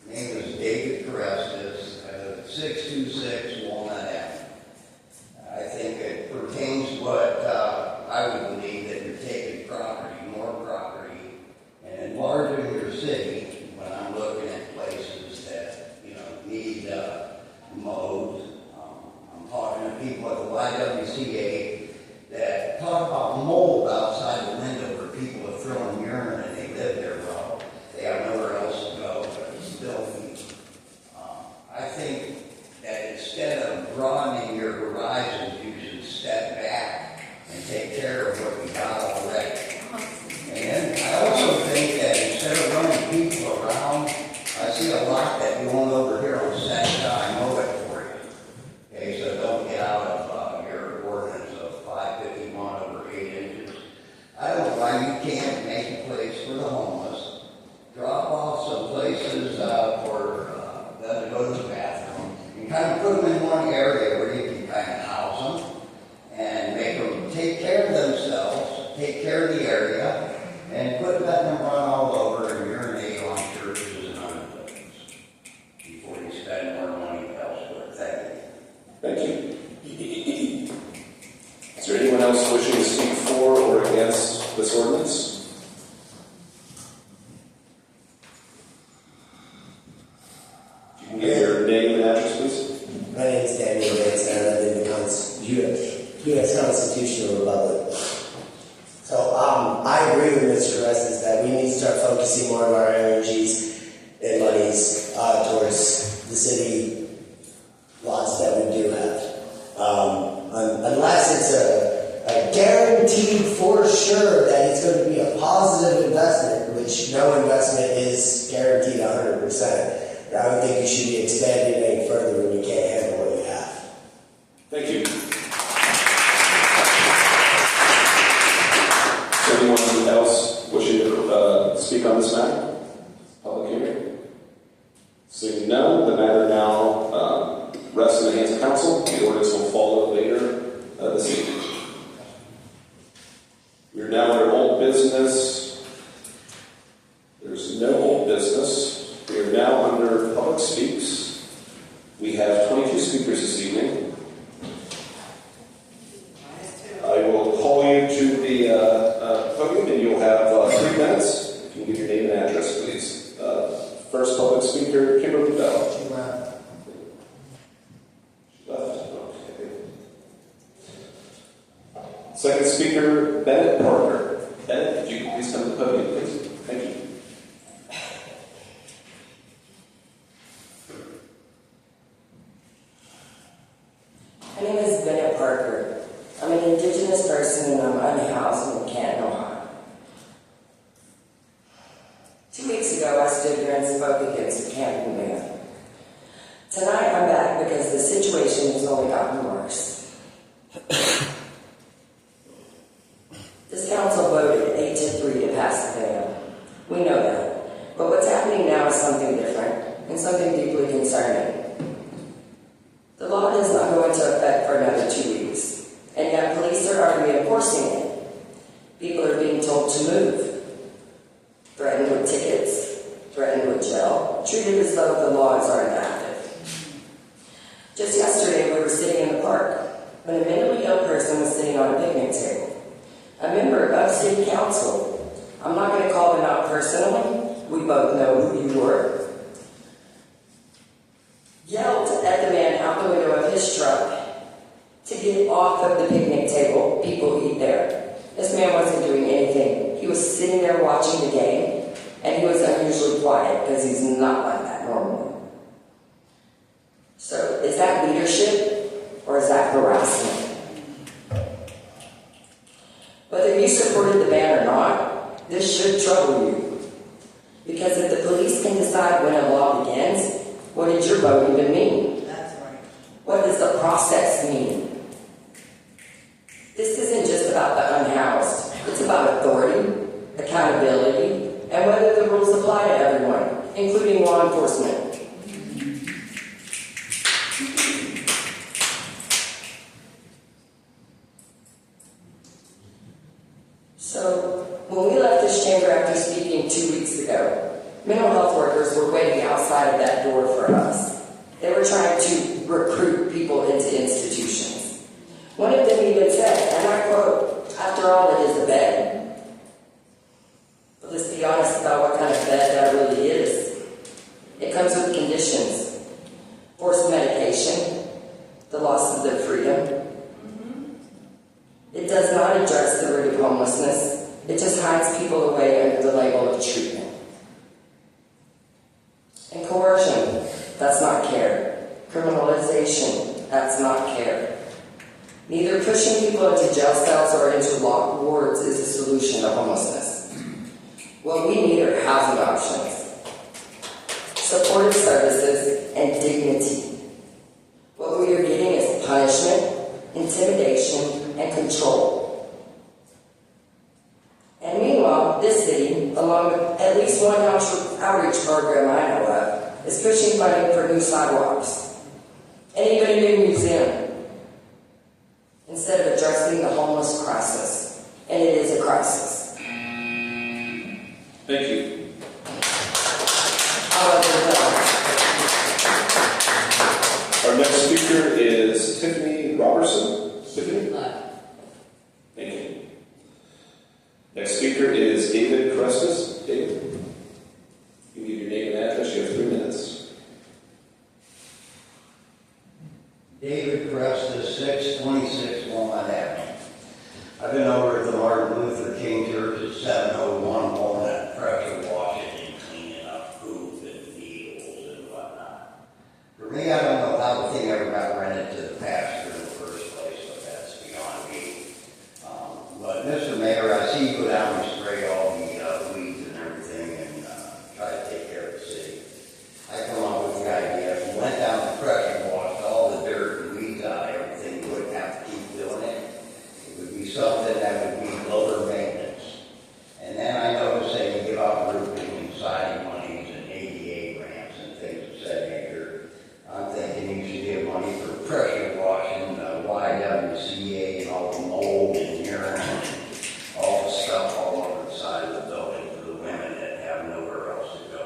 Name is David Carestas, 626 Walnut Ave. I think it pertains to what I would believe that you're taking property, more property, and enlarging your city when I'm looking at places that, need mowed. I'm talking to people at the YWCA that talk about mold outside the window where people are throwing urine and they live there, well, they have nowhere else to go, but it's filthy. I think that instead of broadening your horizons, you should step back and take care of what we got already. And I also think that instead of running people around, I see a lot that going over here on Seneca, I know it for you. Okay, so don't get out of your ordinance of 551 over 8 inches. I don't know why you can't make a place for the homeless, drop off some places for them to go to the bathroom, and kind of put them in one area where you can kind of house them and make them take care of themselves, take care of the area, and quit letting them run all over and urinate on churches and other things before you spend more money elsewhere. Thank you. Thank you. Is there anyone else wishing to speak for or against this ordinance? You can give your name and address, please. My name is Daniel Bates, and I live in the U.S. Constitutional Republic. So I agree with Mr. Resses that we need to start focusing more of our energies and monies towards the city lots that we do have. Unless it's a guaranteed for sure that it's going to be a positive investment, which no investment is guaranteed 100%. I don't think you should be expanding any further when you can't handle what you have. Thank you. Is anyone else wishing to speak on this matter? Public hearing? Seeing none, the matter now rests in the hands of council. The ordinance will follow later this evening. We are now under old business. There's no old business. We are now under public speaks. We have 22 speakers this evening. I will call you to the podium and you'll have 3 minutes. If you can give your name and address, please. First public speaker, Kimberly Bell. She left. Okay. Second speaker, Bennett Parker. Bennett, if you could please come to the podium, please. Thank you. My name is Bennett Parker. I'm an Indigenous person and I'm unhoused in Canton, Ohio. 2 weeks ago, I stood here and spoke against the Canton ban. Tonight, I'm back because the situation has only gotten worse. This council voted 8-3 to pass the ban. We know that. But what's happening now is something different and something deeply concerning. The law does not go into effect for another 2 weeks, and yet police are already enforcing it. People are being told to move, threatened with tickets, threatened with jail, treated as though the laws aren't active. Just yesterday, we were sitting in the park when a mentally ill person was sitting on a picnic table. A member of city council, I'm not going to call them out personally, we both know who you were, yelled at the man out the window of his truck to get off of the picnic table. People eat there. This man wasn't doing anything. He was sitting there watching the game, and he was unusually quiet because he's not like that normally. So, is that leadership or is that harassment? Whether you supported the ban or not, this should trouble you. Because if the police can decide when a law begins, what did your vote even mean? That's right. What does the process mean? This isn't just about the unhoused. It's about authority, accountability, and whether the rules apply to everyone, including law law enforcement. So, when we left this chamber after speaking 2 weeks ago, mental health workers were waiting outside of that door for us. They were trying to recruit people into institutions. One of them even said, and I quote, "After all, it is a bed." But let's be honest about what kind of bed that really is. It comes with conditions, forced medication, the loss of their freedom. It does not address the root of homelessness. It just hides people away under the label of treatment. And coercion, that's not care. Criminalization, that's not care. Neither pushing people into jail cells or into locked wards is a solution to homelessness. What we need are housing options, supportive services, and dignity. What we are getting is punishment, intimidation, and control. And meanwhile, this city, along with at least one outreach program I know of, is pushing funding for new sidewalks and even a new museum instead of addressing the homeless crisis. And it is a crisis. Thank you. Our next speaker is Tiffany Robertson. Tiffany? Thank you. Next speaker is David Crestus. David? You give your name and address. You have 3 minutes. David Crestus, 626 Walnut Avenue. I've been over at the Martin Luther King Church at 701 Walnut, pressure washing and cleaning up poop and needles and whatnot. For me, I don't know how the thing ever got rented to the pastor in the first place, but that's beyond me. But Mr. Mayor, I see you go down and spray all the weeds and everything and try to take care of the city. I come up with the idea, if you went down the pressure washed all the dirt and weeds out of everything, you wouldn't have to keep doing it. It would be something that would be lower maintenance. And then I noticed that you give out roofing and siding monies and ADA grants and things of that nature. I'm thinking you should give money for pressure washing, YWCA, and all the mold and urine and all the stuff all over the side of the building for the women that have nowhere else to go.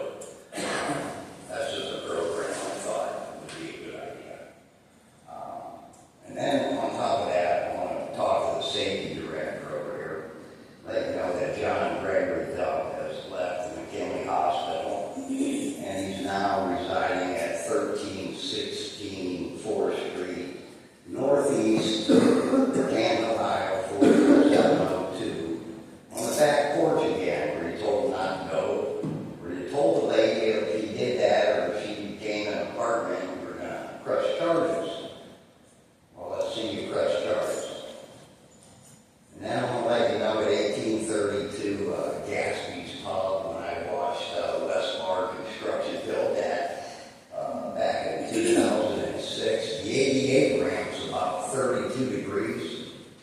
That's just a program I thought would be a good idea. And then on top of that, I want to talk to the safety director over here. Let you know that John Gregory Duck has left the McKinley Hospital, and he's now residing at 1316 4th Street, Northeast, Canton, Ohio, 40702. On the back porch again, were you told not to go? Were you told the lady if he did that or if she gained an apartment, you were going to press charges? Well, let's see you press charges. And then I want to let you know at 1832 Gatsby's Pub, when I watched Westmar Construction build that back in 2006, the 88 ramp was about 32 degrees.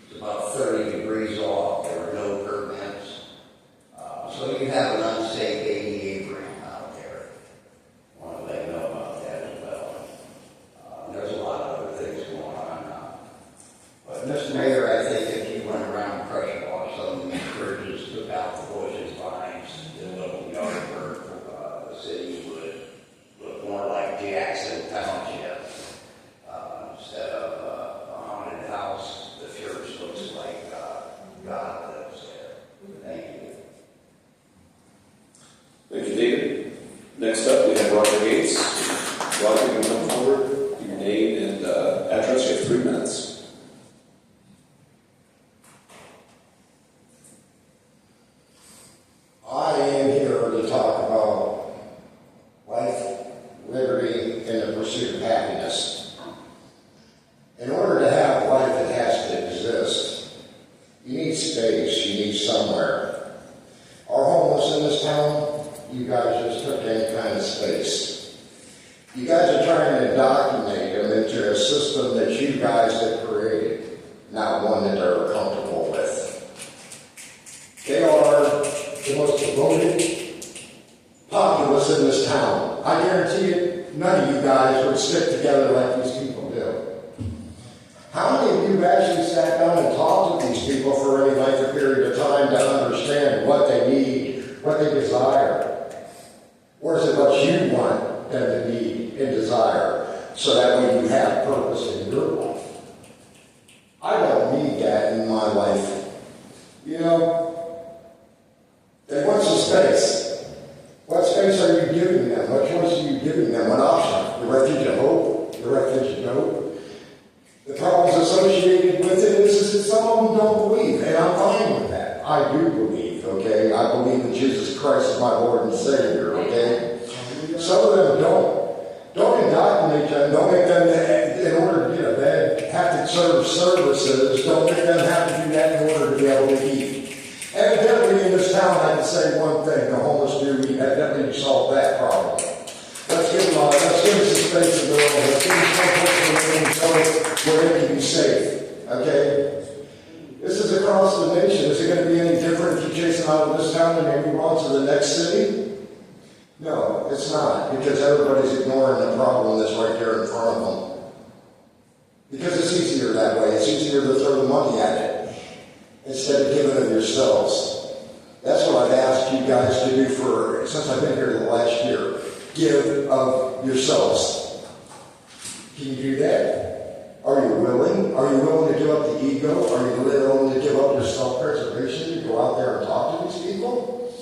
It's about 30 degrees off. There were no permits. So you have an unsafe 88 ramp out there. I want to let you know about that as well. There's a lot of other things going on now. But Mr. Mayor, I think if you went around and pressure washed some of these churches, took out the bushes, vines, did a little yard work, the city would look more like Jackson Township. Instead of a haunted house, the church looks like God lives there. Thank you. Thank you, David. Next up, we have Roger Gates. Roger, you can come forward, your name and address. You have 3 minutes. I am here to talk about life, liberty, and the pursuit of happiness. In order to have life that has to exist, you need space, you need somewhere. Our homeless in this town, you guys just took any kind of space. You guys are trying to indoctrinate them into a system that you guys have created, not one that they're comfortable with. They are the most devoted populace in this town. town. I guarantee you, none of you guys would stick together like these people do. How many of you have actually sat down and talked to these people for any length of period of time to understand what they need, what they desire? Or is it what you want them to need and desire, so that way you have purpose in your life? I don't need that in my life. You know, they want some space. What space are you giving them? What choice are you giving them? What option? The refuge of hope? The refuge of hope? The problems associated with it is that some of them don't believe, and I'm fine with that. I do believe, okay? I believe in Jesus Christ as my Lord and Savior, okay? Some of them don't. Don't indoctrinate them. Don't make them, in order to get a bed, have to serve services. Don't make them have to do that in order to be able to eat. Evidently, in this town, I can say one thing: the homeless do eat. Evidently, you solve that problem. Let's give them some space in the world. Let's give them some place where they can be safe. Okay? This is across the nation. Is it going to be any different if you chase them out of this town and they move on to the next city? No, it's not, because everybody's ignoring the problem that's right there in front of them. Because it's easier that way. It's easier to throw the money at it instead of giving of yourselves. That's what I've asked you guys to do since I've been here the last year. Give of yourselves. Can you do that? Are you willing? Are you willing to give up the ego? Are you willing to give up your self-preservation to go out there and talk to these people?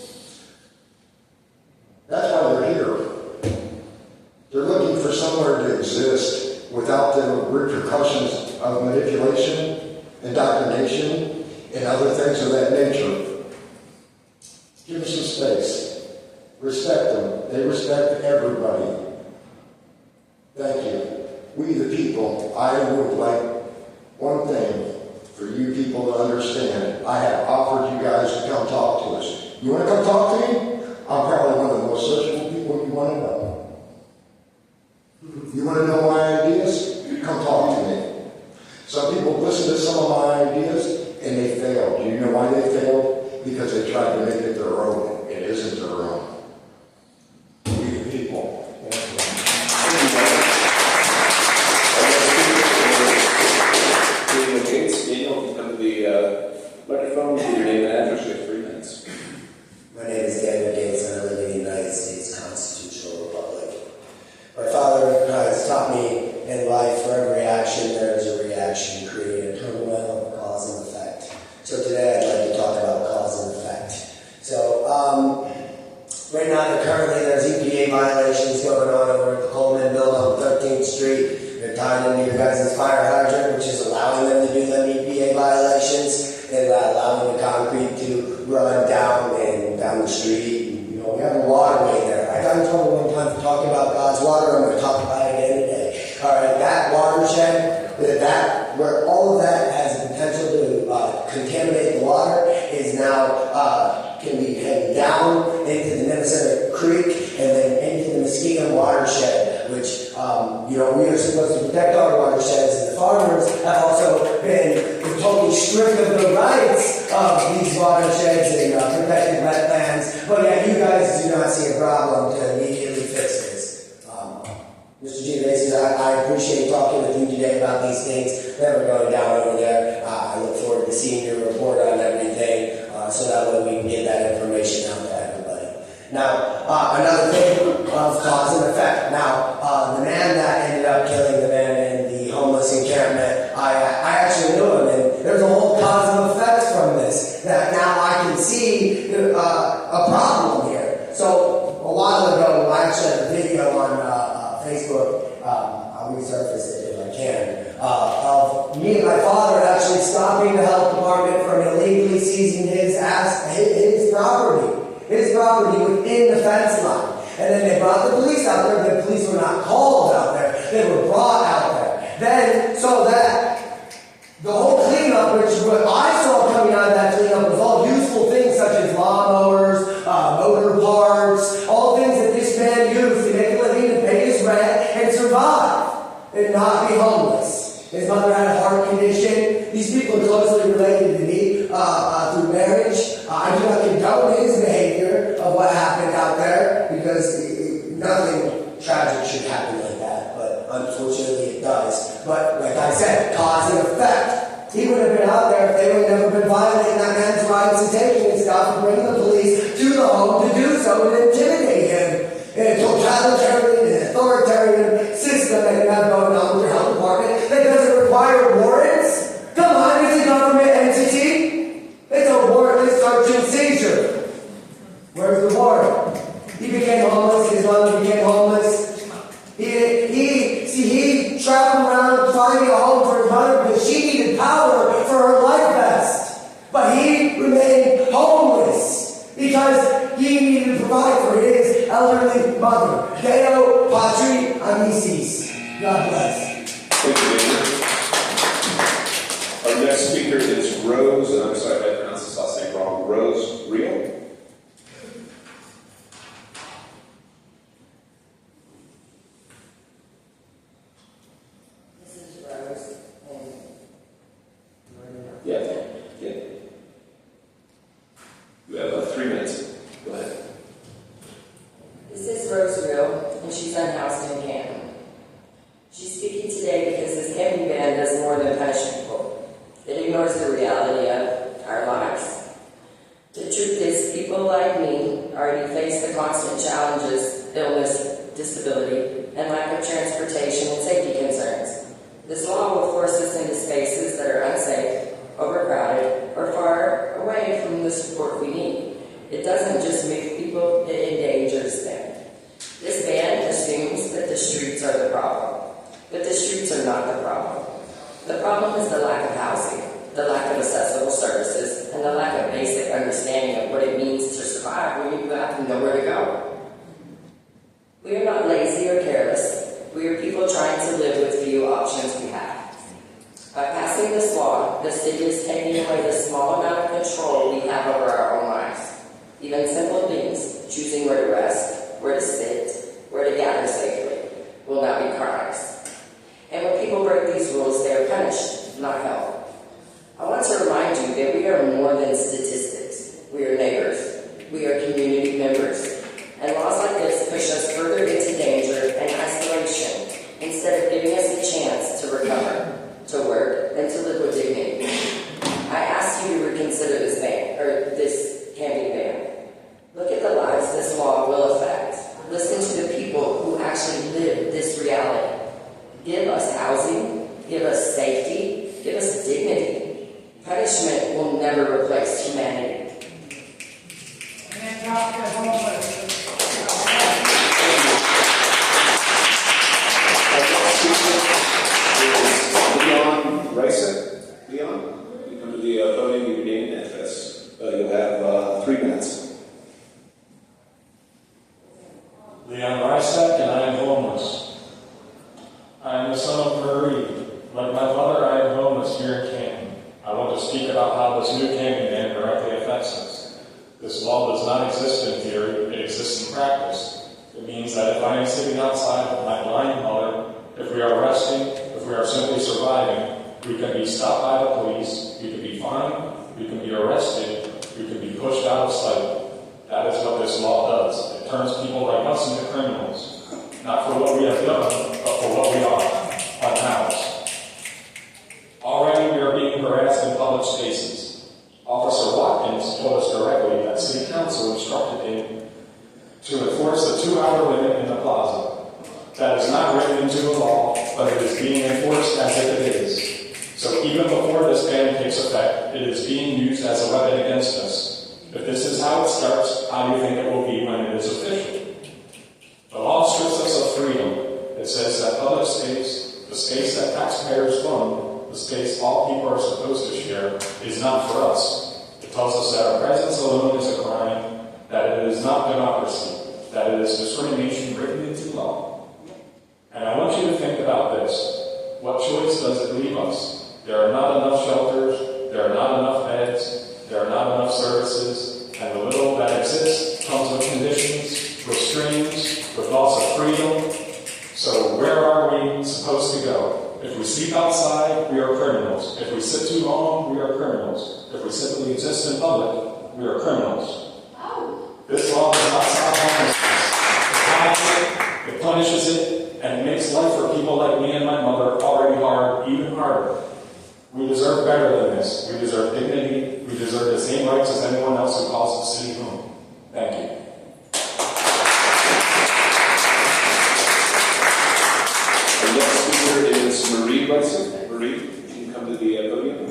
That's why they're here. They're looking for somewhere to exist without the repercussions of manipulation, indoctrination, and other things of that nature. Give them some space. Respect them. They respect everybody. Thank you. We the people, I would like one thing for you people to understand. I have offered you guys to come talk to us. You want to come talk to me? I'm probably one of the most sociable people you want to know. You want to know my ideas? Come talk to me. Some people listen to some of my ideas and they failed. Do you know why they failed? Because they tried to make it their own. It isn't their own. We the people. Daniel, you come to the microphone, give your name and address. You have 3 minutes. My name is Daniel Gates, and I live in the United States Constitutional Republic. My father has taught me in life, for every action there is a reaction, creating a turmoil of cause and effect. So today I'd like to talk about cause and effect. So right now currently there's EPA violations going on over at the Coleman building on 13th Street. They're tied into your guys' fire hydrant, which is allowing them to do them EPA violations and allowing the concrete to run down the street. You know, we have a waterway there. I got in trouble one time for talking about God's water. I'm going to talk about it again today. All right, that watershed, where all of that has the potential to contaminate the water, is now can be headed down into the Minnesota Creek and then into the Muskegon watershed, which we are supposed to protect our watersheds, and the farmers have also been totally stripped of the rights of these watersheds and protected wetlands. But yet you guys do not see a problem to immediately fix this. Mr. G. I appreciate talking with you today about these things that are going down over there. I look forward to seeing your report on everything, so that way we can get that information out to everybody. Now, another thing of cause and effect. Now, the man that ended up killing the man in the homeless encampment, I actually knew him, and there's a whole cause and effects from this, that now I can see a problem here. So, a while ago, I actually had a video on Facebook, I'll resurface it if I can, of me and my father actually stopping the health department from illegally seizing his property within the fence line. And then they brought the police out there. The police were not called out there. They were brought out there. Then, so that the whole cleanup, which what I saw coming out of that cleanup was all useful things such as lawnmowers, motor parts, all things that this man used to make a living, to pay his rent and survive and not be homeless. His mother had a heart condition. These people are closely related to me through marriage. I do not condone his behavior of what happened out there, because nothing tragic should happen like that, but unfortunately it does. But like I said, cause and effect. He would have been out there if they would have never been violating that man's rights and taking his stuff and bringing the police to the home to do so and intimidate him. In a totalitarian and authoritarian system that you have going on with your health department that doesn't require warrants. Come on, it's a government entity. It's a warrantless search and seizure. Where's the warrant? He became homeless. His mother became homeless. He traveled around finding a home for his mother because she needed power for her life vest. But he remained homeless because he needed to provide for his elderly mother. Deo Patri Amicis. God bless. Thank you, David. Our next speaker is Rose, and I'm sorry if I pronounced this last name wrong. Rose Rio. Yeah. You have 3 minutes. Go ahead. This is Rose Real, and she's unhoused in Canton. She's speaking today because this camping ban does more than punish people. It ignores the reality of our lives. The truth is, people like me already face the constant challenges, illness, disability, and lack of transportation and safety concerns. This law will force us into spaces that are unsafe, overcrowded, or far away from the support we need. It doesn't just move people, it endangers them. This ban assumes that the streets are the problem, but the streets are not the problem. The problem is the lack of housing, the lack of accessible services, and the lack of basic understanding of what it means to survive when you have nowhere to go. We are not lazy or careless. We are people trying to live with few options we have. By passing this law, the city is taking away the small amount of control we have over our own lives. Even simple things, choosing where to rest, where to sit, where to gather safely, will now be crimes. And when people break these rules, they are punished, not held. I want to remind you that we are more than statistics. We are neighbors. We are community members. And laws like this push us further into danger and isolation instead of giving us a chance to recover, to work, and to live with dignity. I ask you to reconsider this ban, or this camping ban. Look at the lives this law will affect. Listen to the people who actually live this reality. Give us housing, give us safety, give us dignity. Punishment will never replace humanity. Leon Reisek. Leon, you come to the podium, your name and address. You'll have 3 minutes. Leon Reisek, and I am homeless. I am the son of Marie. Like my mother, I am homeless here in Canton. I want to speak about how this new camping ban directly affects us. This law does not exist in theory, it exists in practice. It means that if I am sitting outside with my blind mother, if we are resting, if we are simply surviving, we can be stopped by the police, we can be fined, we can be arrested, we can be pushed out of sight. That is what this law does. It turns people like us into criminals, not for what we have done, but for what we are, unhoused. Already we are being harassed in public spaces. Officer Watkins told us directly that City Council instructed him to enforce a 2-hour limit in the plaza. That is not written into the law, but it is being enforced as if it is. So even before this ban takes effect, it is being used as a weapon against us. If this is how it starts, how do you think it will be when it is official? The law strips us of freedom. It says that public space, the space that taxpayers fund, the space all people are supposed to share, is not for us. It tells us that our presence alone is a crime, that it is not democracy, that it is discrimination written into law. And I want you to think about this. What choice does it leave us? There are not enough shelters, there are not enough beds, there are not enough services, and the little that exists comes with conditions, with strings, with loss of freedom. So where are we supposed to go? If we sleep outside, we are criminals. If we sit too long, we are criminals. If we simply exist in public, we are criminals. This law does not stop homelessness. punishes it, and it makes life for people like me and my mother already hard, even harder. We deserve better than this. We deserve dignity. We deserve the same rights as anyone else who calls the city home. Thank you. Our next speaker is Marie Bryson. Marie, you can come to the podium.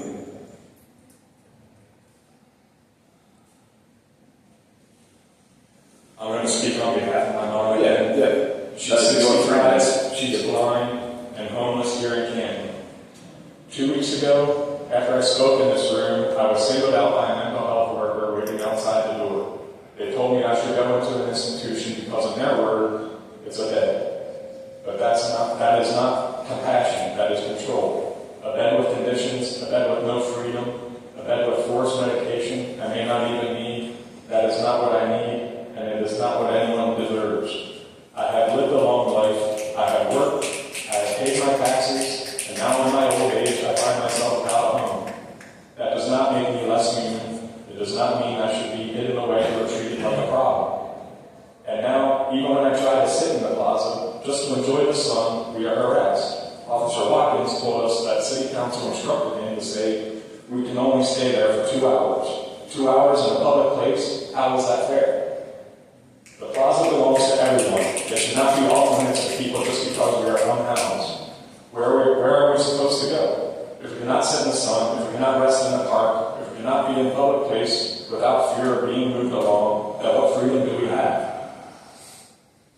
I'm going to speak on behalf of my mom Yeah, again. yeah. She's 65, she's blind, and homeless here in Canton. 2 weeks ago, after I spoke in this room, I was singled out by a mental health worker waiting outside the door. They told me I should go into an institution because, in their word, it's a bed. But that is not compassion, that is control. A bed with conditions, a bed with no freedom, a bed with forced medication I may not even need, that is not what I need, and it is not what anyone deserves. I have lived a long life, I have worked, I have paid my taxes, and now in my old age I find myself without a home. That does not make me less human. It does not mean I should be hidden away or treated like a problem. And now, even when I try to sit in the plaza, just to enjoy the sun, we are harassed. Officer Watkins told us that City Council instructed him to say, we can only stay there for 2 hours. 2 hours in a public place? How is that fair? The plaza belongs to everyone. It should not be off limits to people just because we are unhoused. Where are we supposed to go? If we cannot sit in the sun, if we cannot rest in the park, if we cannot be in a public place without fear of being moved along, then what freedom do we have?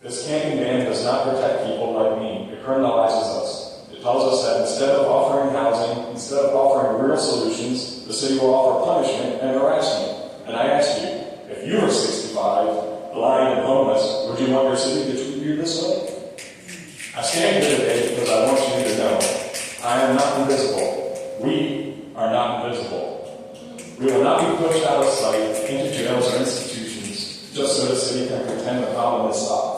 This camping ban does not protect people like me. It criminalizes us. It tells us that instead of offering housing, instead of offering real solutions, the city will offer punishment and harassment. And I ask you, if you were 65, blind and homeless, would you want your city to treat you this way? I stand here today because I want you to know I am not invisible. We are not invisible. We will not be pushed out of sight into jails or institutions just so the city can pretend the problem is solved.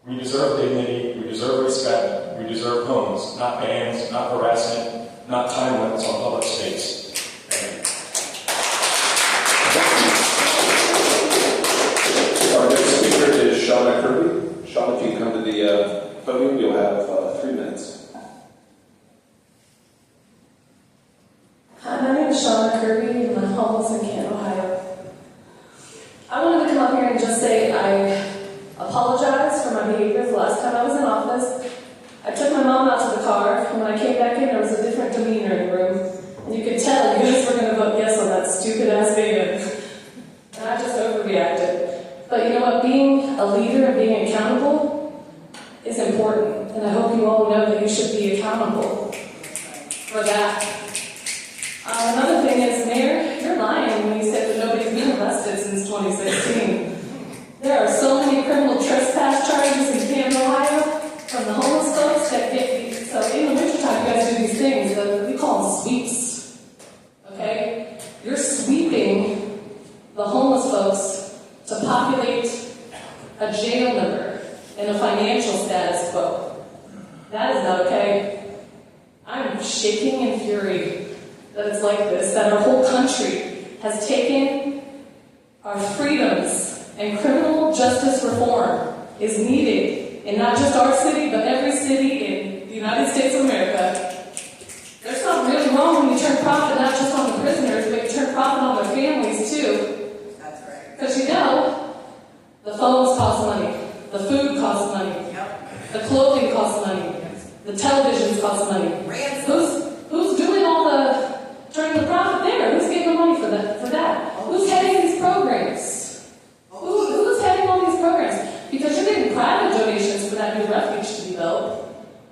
We deserve dignity, we deserve respect, we deserve homes, not bans, not harassment, not time limits on public space. Our next speaker is Shauna Kirby. Shauna, if you come to the podium, you'll have 3 minutes. Hi, my name is Shauna Kirby, and I'm homeless in Canton, Ohio. I wanted to come up here and just say I apologize for my behavior the last time I was in office. I took my mom out to the car, and when I came back in, there was a different demeanor in the room. And you could tell you guys were going to vote yes on that stupid-ass ban. And I just overreacted. But you know what? Being a leader and being accountable is important. And I hope you all know that you should be accountable for that. Another thing is, Mayor, you're lying when you said that nobody's been arrested since 2016. There are so many criminal trespass charges in Canton, Ohio, from the homeless folks that get these. So in the wintertime, you guys do these things that we call them sweeps. Okay? You're sweeping the homeless folks to populate a jail number and a financial status quo. That is not okay. I'm shaking in fury that it's like this, that our whole country has taken our freedoms, and criminal justice reform is needed in not just our city, but every city in the United States of America. There's something really wrong when you turn profit not just on the prisoners, but you turn profit on their families too. That's right. Because you know, the phones cost money, the food costs money, the clothing costs money, the televisions cost money. Who's doing all the turning the profit there? Who's getting the money for that? Who's heading these programs? Who's heading all these programs? Because you're getting private donations for that new refuge to be built.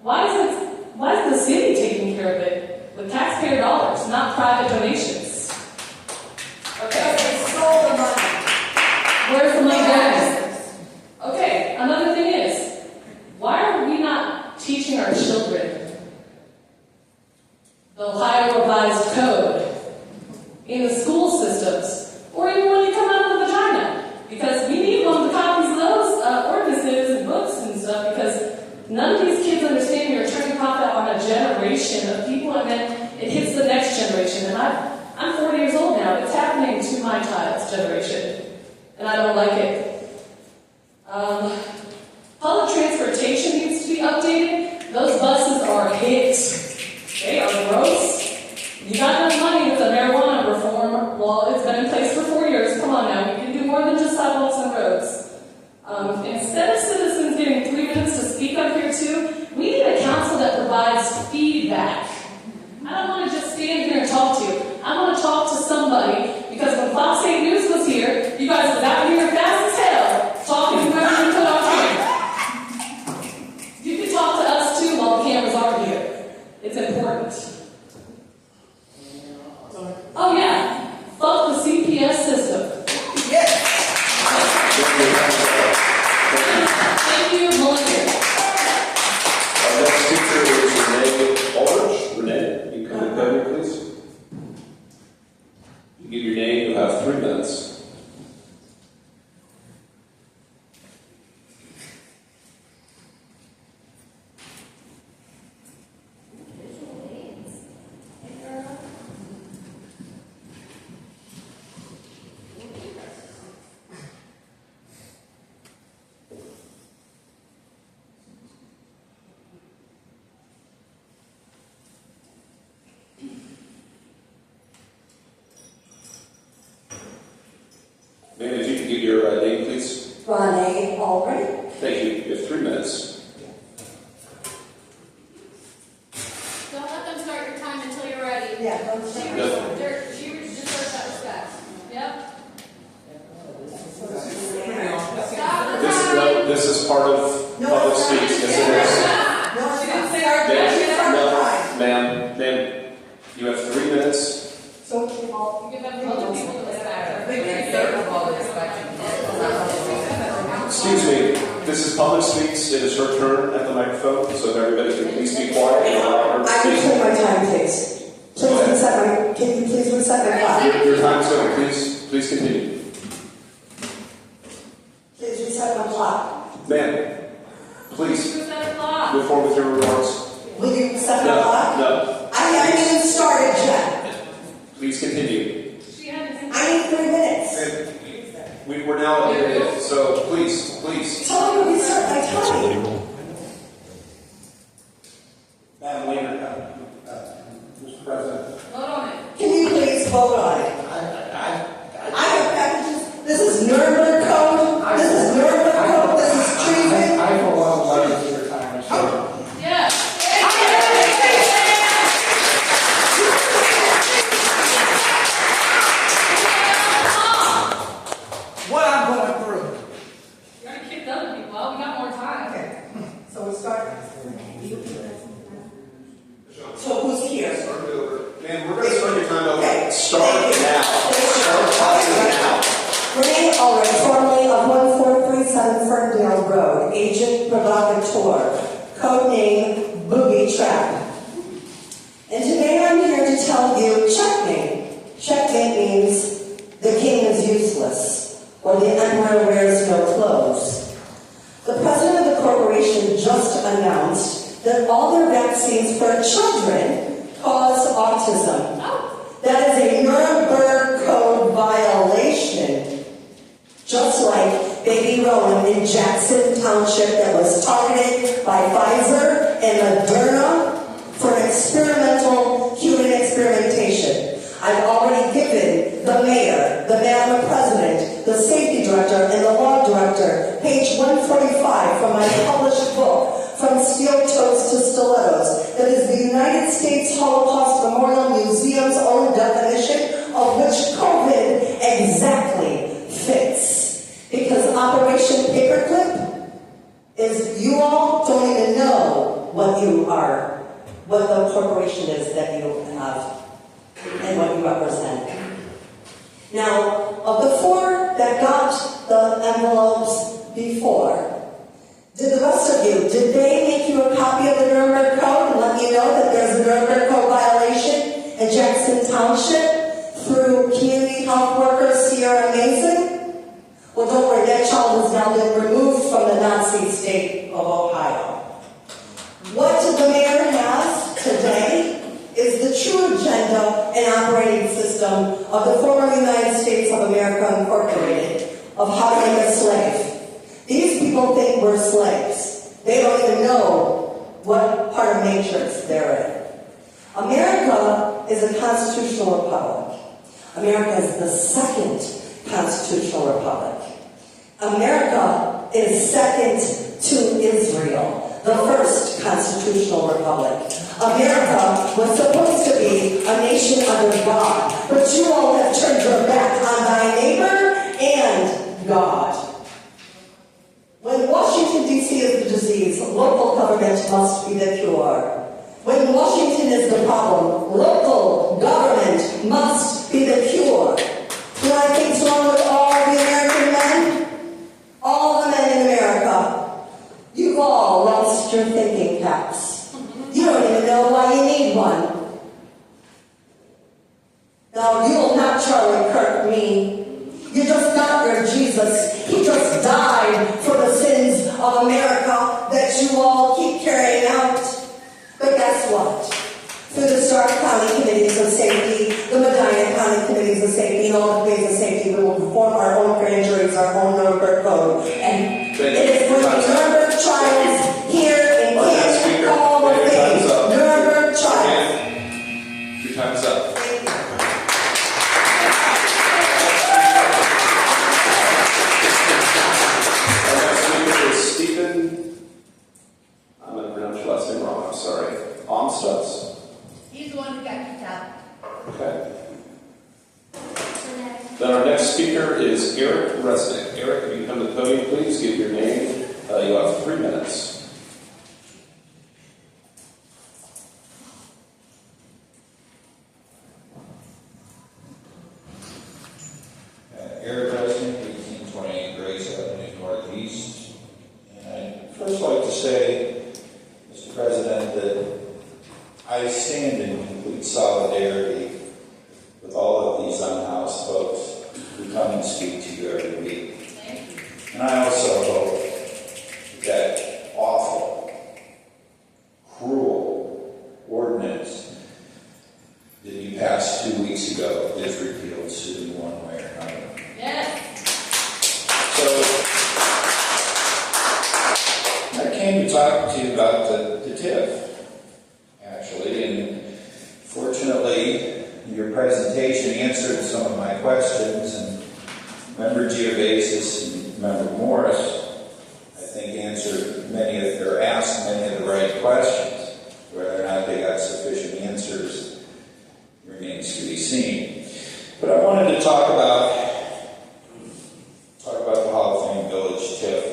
Why is the city taking care of it with taxpayer dollars, not private donations? Okay. They stole the money. Where's the money going? Okay, another thing is, why are we not teaching our children the Ohio Revised Code in the school systems, or even when you come out of the vagina? Because we need one of the copies of those ordinances and books and stuff, because none of these kids understand you're turning profit on a generation of people, and then it hits the next generation. And I'm 40 years old now. It's happening to my child's generation, and I don't like it. Public transportation transportation needs to be updated. Those buses are hit. They are gross. You got enough money with the marijuana reform law. It's been in place for 4 years. Come on now, you can do more than just sidewalks and roads. Instead of citizens getting 3 minutes to speak up here too, we need a council that provides feedback. I don't want to just stand here and talk to you. I want to talk to somebody, because when Fox 8 News was here, you guys was out here fast as hell talking to whoever you put on camera. You can talk to us too while the cameras aren't here. It's important. Oh yeah, fuck the CPS system. Yes. Thank you, Melinda. Our next speaker is Renee Aldrich. Renee, you come to the podium, please. You give your name, you'll have 3 minutes. Ma'am, if you could give your name, please. Renee Aldrich. Thank you. You have 3 minutes. Don't let them start your time until you're ready. Yeah, don't She No. deserves that respect. Yep. This is part of public speech. Yes, it is. No, She didn't say our Ma'am, you have 3 minutes. So, give them other people the respect. Excuse me, this is public speech. It is her turn at the microphone, so if everybody can please be quiet and allow her to I will speak. take my time, please. Can you please reset my clock? Your time's over. Please continue. Please reset my clock. Ma'am, please Who's that o'clock? move forward with your remarks. Will you reset my clock? No. I haven't even started yet. Please continue. I need 3 minutes. We're now at the minute, so please. Tell me to reset my time. Madam Leader, Mr. President. Vote on it. Can you please vote on it? I have packages. This is Nuremberg Code. This is Nuremberg Code. This is treason. I for one would like to see your time restored. Yeah. What I'm going through. You already kicked other people out. We got more time. Okay. So we start. So who's here? Ma'am, we're going to start your time over. Okay. Start now. Start talking now. Renee Ulrich, formerly of 1437 Ferndale Road, agent provocateur, codename Boogie Trap. And today I'm here to tell you checkmate. Checkmate means the king is useless, or the emperor wears no clothes. The president of the corporation just announced that all their vaccines for children cause autism. That is a Nuremberg Code violation. Just like baby Rowan in Jackson Township that was targeted by Pfizer and Moderna for experimental human experimentation. I've already given the mayor, the madam president, the safety director, and the law director page 145 from my published book, From Steel Toes to Stilettos, that is the United States Holocaust Memorial Museum's own definition of which COVID exactly fits. Because Operation Paperclip is, you all don't even know what you are, what the corporation is that you have and what you represent. Now, of the 4 that got the envelopes before, did the rest of you, did they make you a copy of the Nuremberg Code and let you know that there's a Nuremberg Code violation in Jackson Township through community health worker Sierra Mason? Well, don't worry, that child has now been removed from the Nazi state of Ohio. What the mayor has today is the true agenda and operating system of the former United States of America Incorporated of how to make a slave. These people think we're slaves. They don't even know what part of matrix they're in. America is a constitutional republic. America is the second constitutional republic. America is second to Israel, the first constitutional republic. America was supposed to be a nation under God, but you all have turned your back on thy neighbor and God. When Washington, D.C. is the disease, local government must be the cure. When Washington is the problem, local government must be the cure. You know what I think's wrong with all the American men? All the men in America. You've all lost your thinking caps. You don't even know why you need one. Now, you'll not Charlie Kirk me. You just got your Jesus. He just died for the sins of America that you all keep carrying out. But guess what? Through the Stark County Committees of Safety, the Medina County Committees of Safety, and all the committees of safety, we will perform our own grand juries, our own Nuremberg Code. And it is going to be Nuremberg trials here in Canton, all of the Nuremberg trials. Your time is up. I'm going to pronounce your last name wrong, I'm sorry. Omstuds. He's the one who got kicked out. Okay. Then our next speaker is Eric Resnick. Eric, if you come to the podium, please give your name. You have 3 minutes. Eric Resnick, 1828 Grace Avenue Northeast. And I'd first like to say, Mr. President, that I stand in complete solidarity with all of these unhoused folks who come and speak to you every week. And I also hope that awful, cruel ordinance that you passed 2 weeks ago is repealed soon in one way or another. Yes. So, I came to talk to you about the TIF, actually, and fortunately, your presentation answered some of my questions, and Member Geovasis and Member Morris, I think, asked many of the right questions. Whether or not they got sufficient answers remains to be seen. But I wanted to talk about the Hall of Fame Village TIF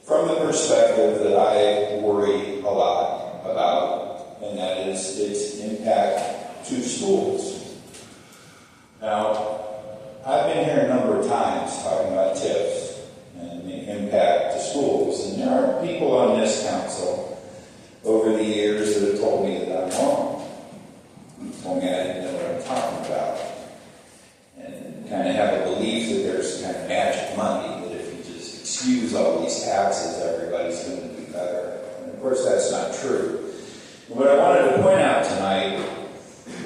from the perspective that I worry a lot about, and that is its impact to schools. Now, I've been here a number of times talking about TIFs and the impact to schools, and there are people on this council over the years that have told me that I'm wrong. Told me I didn't know what I'm talking about. And kind of have a belief that there's kind of magic money, that if you just excuse all these taxes, everybody's going to do better. And of course, that's not true. And what I wanted to point out tonight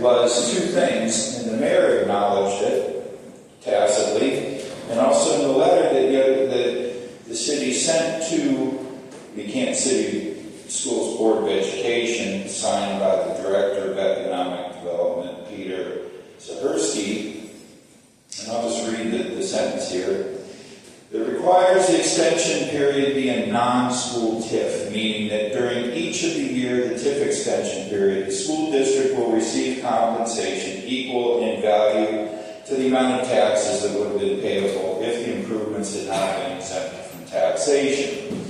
was two things, and the mayor acknowledged it tacitly, and also in the letter that the city sent to the Canton City Schools Board of Education, signed by the Director of Economic Development, Peter Sahursky. And I'll just read the sentence here. It requires the extension period be a non-school TIF, meaning that during each of the year, the TIF extension period, the school district will receive compensation equal in value to the amount of taxes that would have been payable if the improvements had not been exempted from taxation.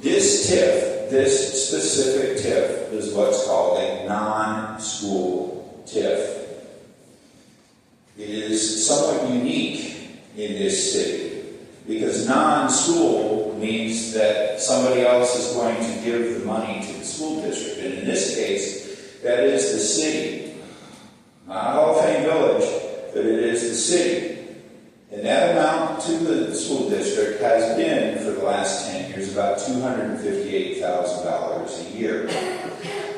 This TIF, this specific TIF, is what's called a non-school TIF. It is somewhat unique in this city, because non-school means that somebody else is going to give the money to the school district. And in this case, that is the city. Not Hall of Fame Village, but it is the city. And that amount to the school district has been, for the last 10 years, about $258,000 a year.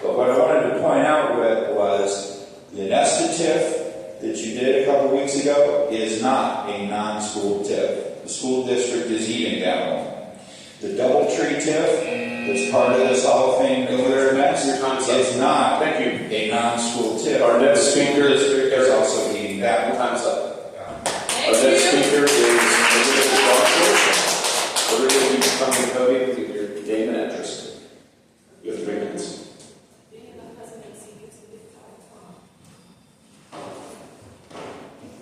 But what I wanted to point out was the Nesta TIF that you did a couple weeks ago is not a non-school TIF. The school district is eating that one. The Doubletree TIF as part of this Hall of Fame builder event, Your time's up. is not Thank you. a non-school tip. Our next speaker is also being that. Your time's up. Our next speaker is Elizabeth Johnson. We're going to be coming to podium with your name and address. You have 3 minutes.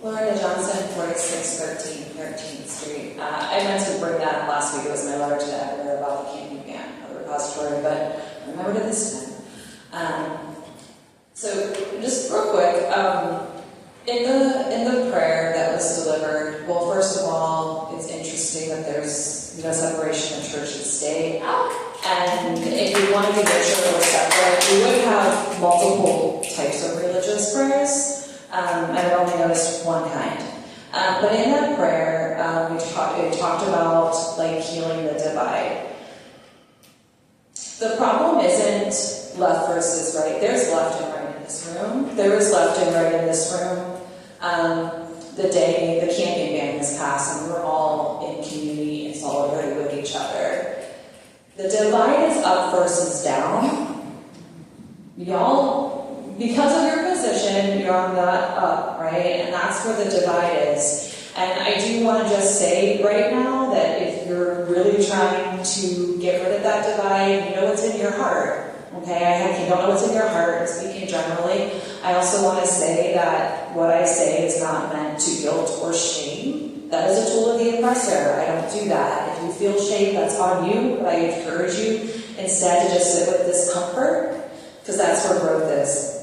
Lorna Johnson, 4613 13th Street. I meant to bring that up last week. It was my letter to the editor about the camping ban of the repository, but I remembered it this time. So just real quick, in the prayer that was delivered, well, first of all, it's interesting that there's no separation of church and state. And if you wanted to make sure they were separate, we would have multiple types of religious prayers. And I've only noticed one kind. But in that prayer, it talked about like healing the divide. The problem isn't left versus right. There's left and right in this room. There is left and right in this room. The day the camping ban was passed, and we were all in community and solidarity with each other. The divide is up versus down. Y'all, because of your position, you're on that up, right? And that's where the divide is. And I do want to just say right now that if you're really trying to get rid of that divide, you know what's in your heart. Okay, you don't know what's in your heart, speaking generally. I also want to say that what I say is not meant to guilt or shame. That is a tool of the oppressor. I don't do that. If you feel shame, that's on you, but I encourage you instead to just sit with discomfort, because that's where growth is.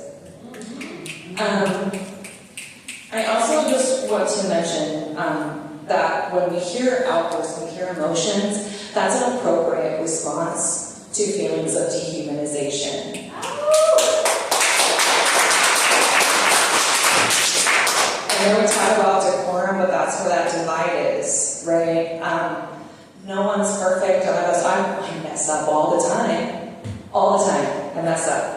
I also just want to mention that when we hear outbursts, when we hear emotions, that's an appropriate response to feelings of dehumanization. I know we talk about decorum, but that's where that divide is, right? No one's perfect. I mess up all the time. All the time, I mess up.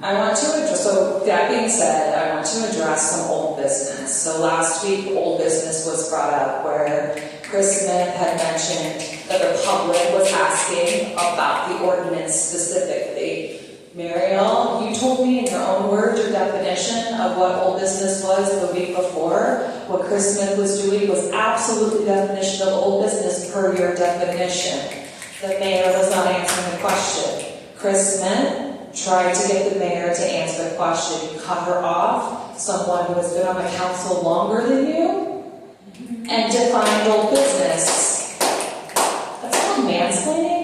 I want to address, so that being said, I want to address some old business. So last week, old business was brought up where Chris Smith had mentioned that the public was asking about the ordinance specifically. Mariel, you told me in your own words your definition of what old business was the week before. What Chris Smith was doing was absolutely the definition of old business per your definition. The mayor was not answering the question. Chris Smith tried to get the mayor to answer the question. You cut her off, someone who has been on the council longer than you, and defined old business. That's called mansplaining.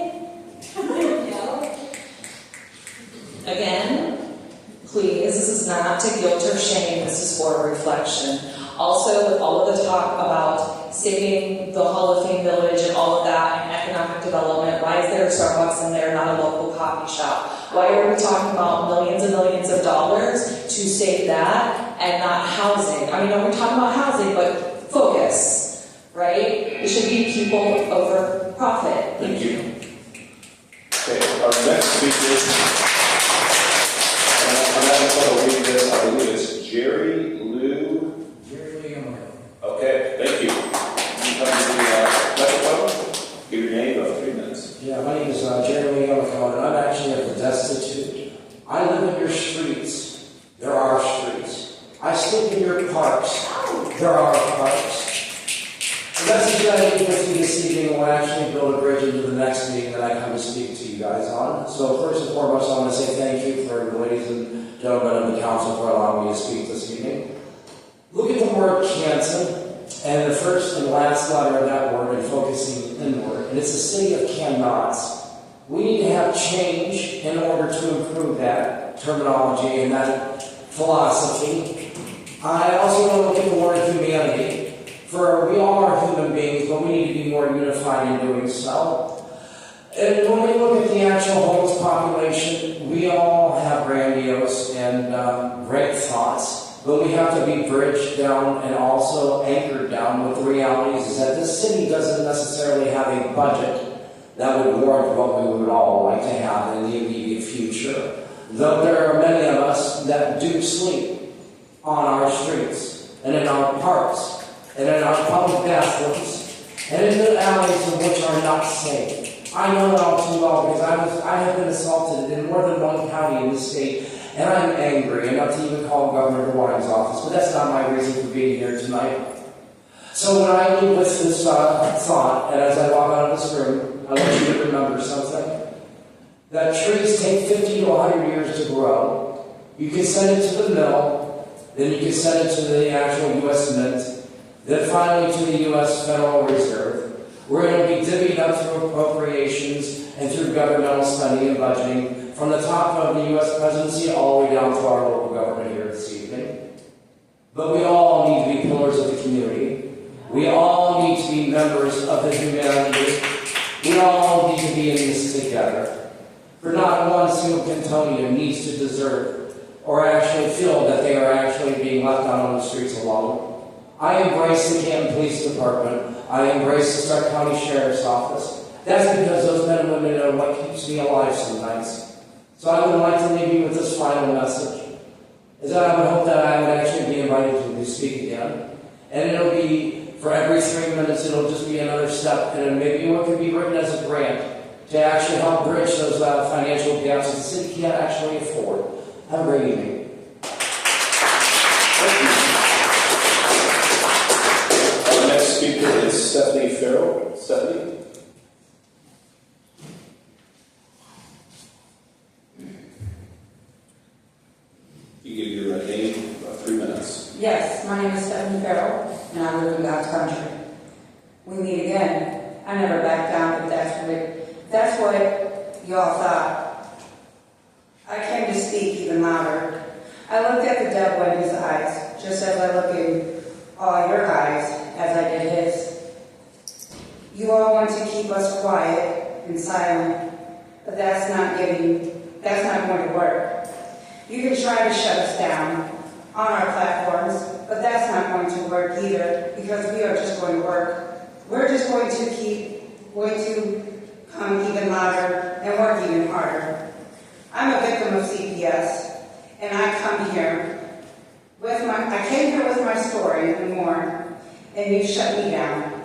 Again, please, this is not to guilt or shame, this is for reflection. Also, with all of the talk about saving the Hall of Fame Village and all of that and economic development, why is there a Starbucks in there, not a local coffee shop? Why are we talking about millions and millions of dollars to save that and not housing? I mean, no, we're talking about housing, but focus, right? It should be people over profit. Thank you. Okay, our next speaker, I'm not going to read this, I believe it's Jerry Lou. Okay, thank you. You come to the microphone, give your name, about 3 minutes. Yeah, my name is Jeremy Yellowcone, and I'm actually a destitute. I live in your streets. There are streets. I sleep in your parks. There are parks. The message that I leave with you this evening will actually build a bridge into the next meeting that I come to speak to you guys on. So first and foremost, I want to say thank you for the ladies and gentlemen of the council for allowing me to speak this evening. Look at the word Canton and the first and last letter of that word and focusing inward. And it's the city of can-nots. We need to have change in order to improve that terminology and that philosophy. I also want to look at the word humanity. For we all are human beings, but we need to be more unified in doing so. And when we look at the actual homeless population, we all have grandiose and great thoughts. But we have to be bridged down and also anchored down with the realities is that this city doesn't necessarily have a budget that would warrant what we would all like to have in the immediate future. Though there are many of us that do sleep on our streets and in our parks and in our public bathrooms and into alleys of which are not safe. I know that all too well because I have been assaulted in more than one county in this state, and I'm angry, and not to even call Governor DeWine's office, but that's not my reason for being here tonight. So when I leave with this thought, and as I walk out of this room, I want you to remember something. That trees take 50 to 100 years to grow. You can send it to the mill, then you can send it to the actual U.S. Mint, then finally to the U.S. Federal Reserve. We're going to be divvied up through appropriations and through governmental spending and budgeting from the top of the U.S. presidency all the way down to our local government here this evening. But we all need to be pillars of the community. We all need to be members of the humanity. We all need to be in this together. For not one single Cantonian needs to desert or actually feel that they are actually being left out on the streets alone. I embrace the Canton Police Department. I embrace the Stark County Sheriff's Office. That's because those men and women are what keeps me alive some nights. So I would like to leave you with this final message, is that I would hope that I would actually be invited to speak again. And it'll be, for every 3 minutes, it'll just be another step, and maybe what could be written as a grant to actually help bridge those financial gaps that the city can't actually afford. Have a great evening. Our next speaker is Stephanie Farrell. Stephanie? You give your name, about 3 minutes. Yes, my name is Stephanie Farrell, and I live in God's country. We meet again. I never back down, but that's what y'all thought. I came to speak even louder. I looked at the dead woman's eyes, just as I look in all your eyes, as I did his. You all want to keep us quiet and silent, but that's not going to work. You can try to shut us down on our platforms, but that's not going to work either, because we are just going to work. We're just going to come even louder and work even harder. I'm a victim of CPS, and I came here with my story and more, and you shut me down.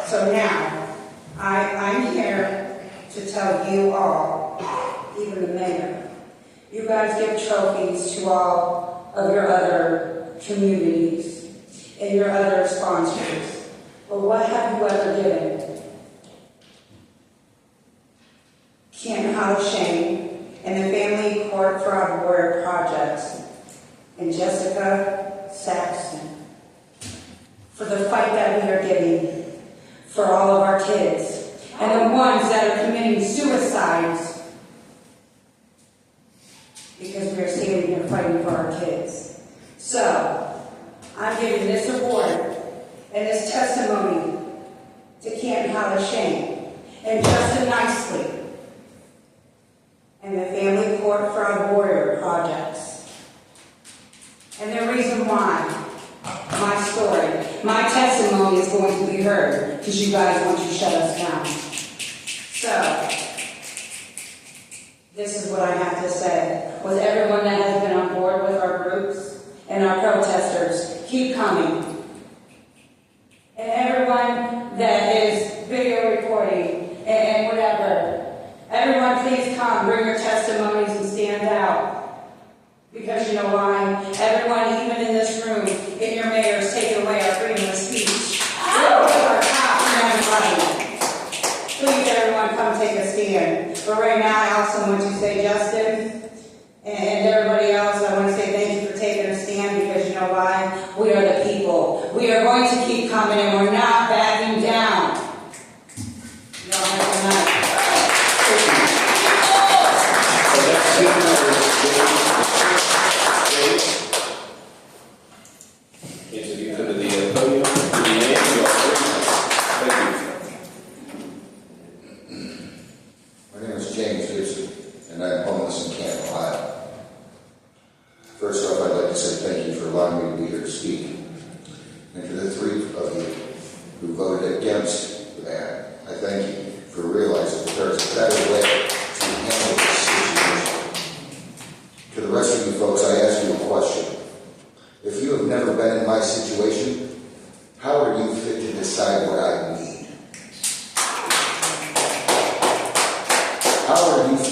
So now, I'm here to tell you all, even the mayor, you guys give trophies to all of your other communities and your other sponsors. But what have you ever given? Canton Hollow Shane and the Family Court Fraud Warrior Projects and Jessica Saxton for the fight that we are giving for all of our kids and the ones that are committing suicides because we are standing here fighting for our kids. So, I'm giving this award and this testimony to Canton Hollow Shane and Justin Nicely and the Family Court Fraud Warrior Projects. And the reason why my story, my testimony is going to be heard because you guys want to shut us down. So, this is what I have to say. With everyone that has been on board with our groups and our protesters, keep coming. And everyone that is video recording and whatever, everyone please come, bring your testimonies and stand out. Because you know why? Everyone, even in this room, in your mayors, taking away our freedom of speech. Our cops and everybody. Please, everyone, come take a stand. But right now, I also want to say, Justin, and everybody else, I want to say thank you for taking a stand, because you know why? We are the people. We are going to keep coming, and we're not backing down. Y'all have a good night. If you come to the podium, My name is James Gibson, and I'm homeless in Canton, Ohio. First off, I'd like to say thank you for allowing me to be here to speak. And to the three of you who voted against the ban, I thank you for realizing that there's a better way to handle this situation. To the rest of you folks, I ask you a question. If you have never been in my situation, how are you fit to decide what I need?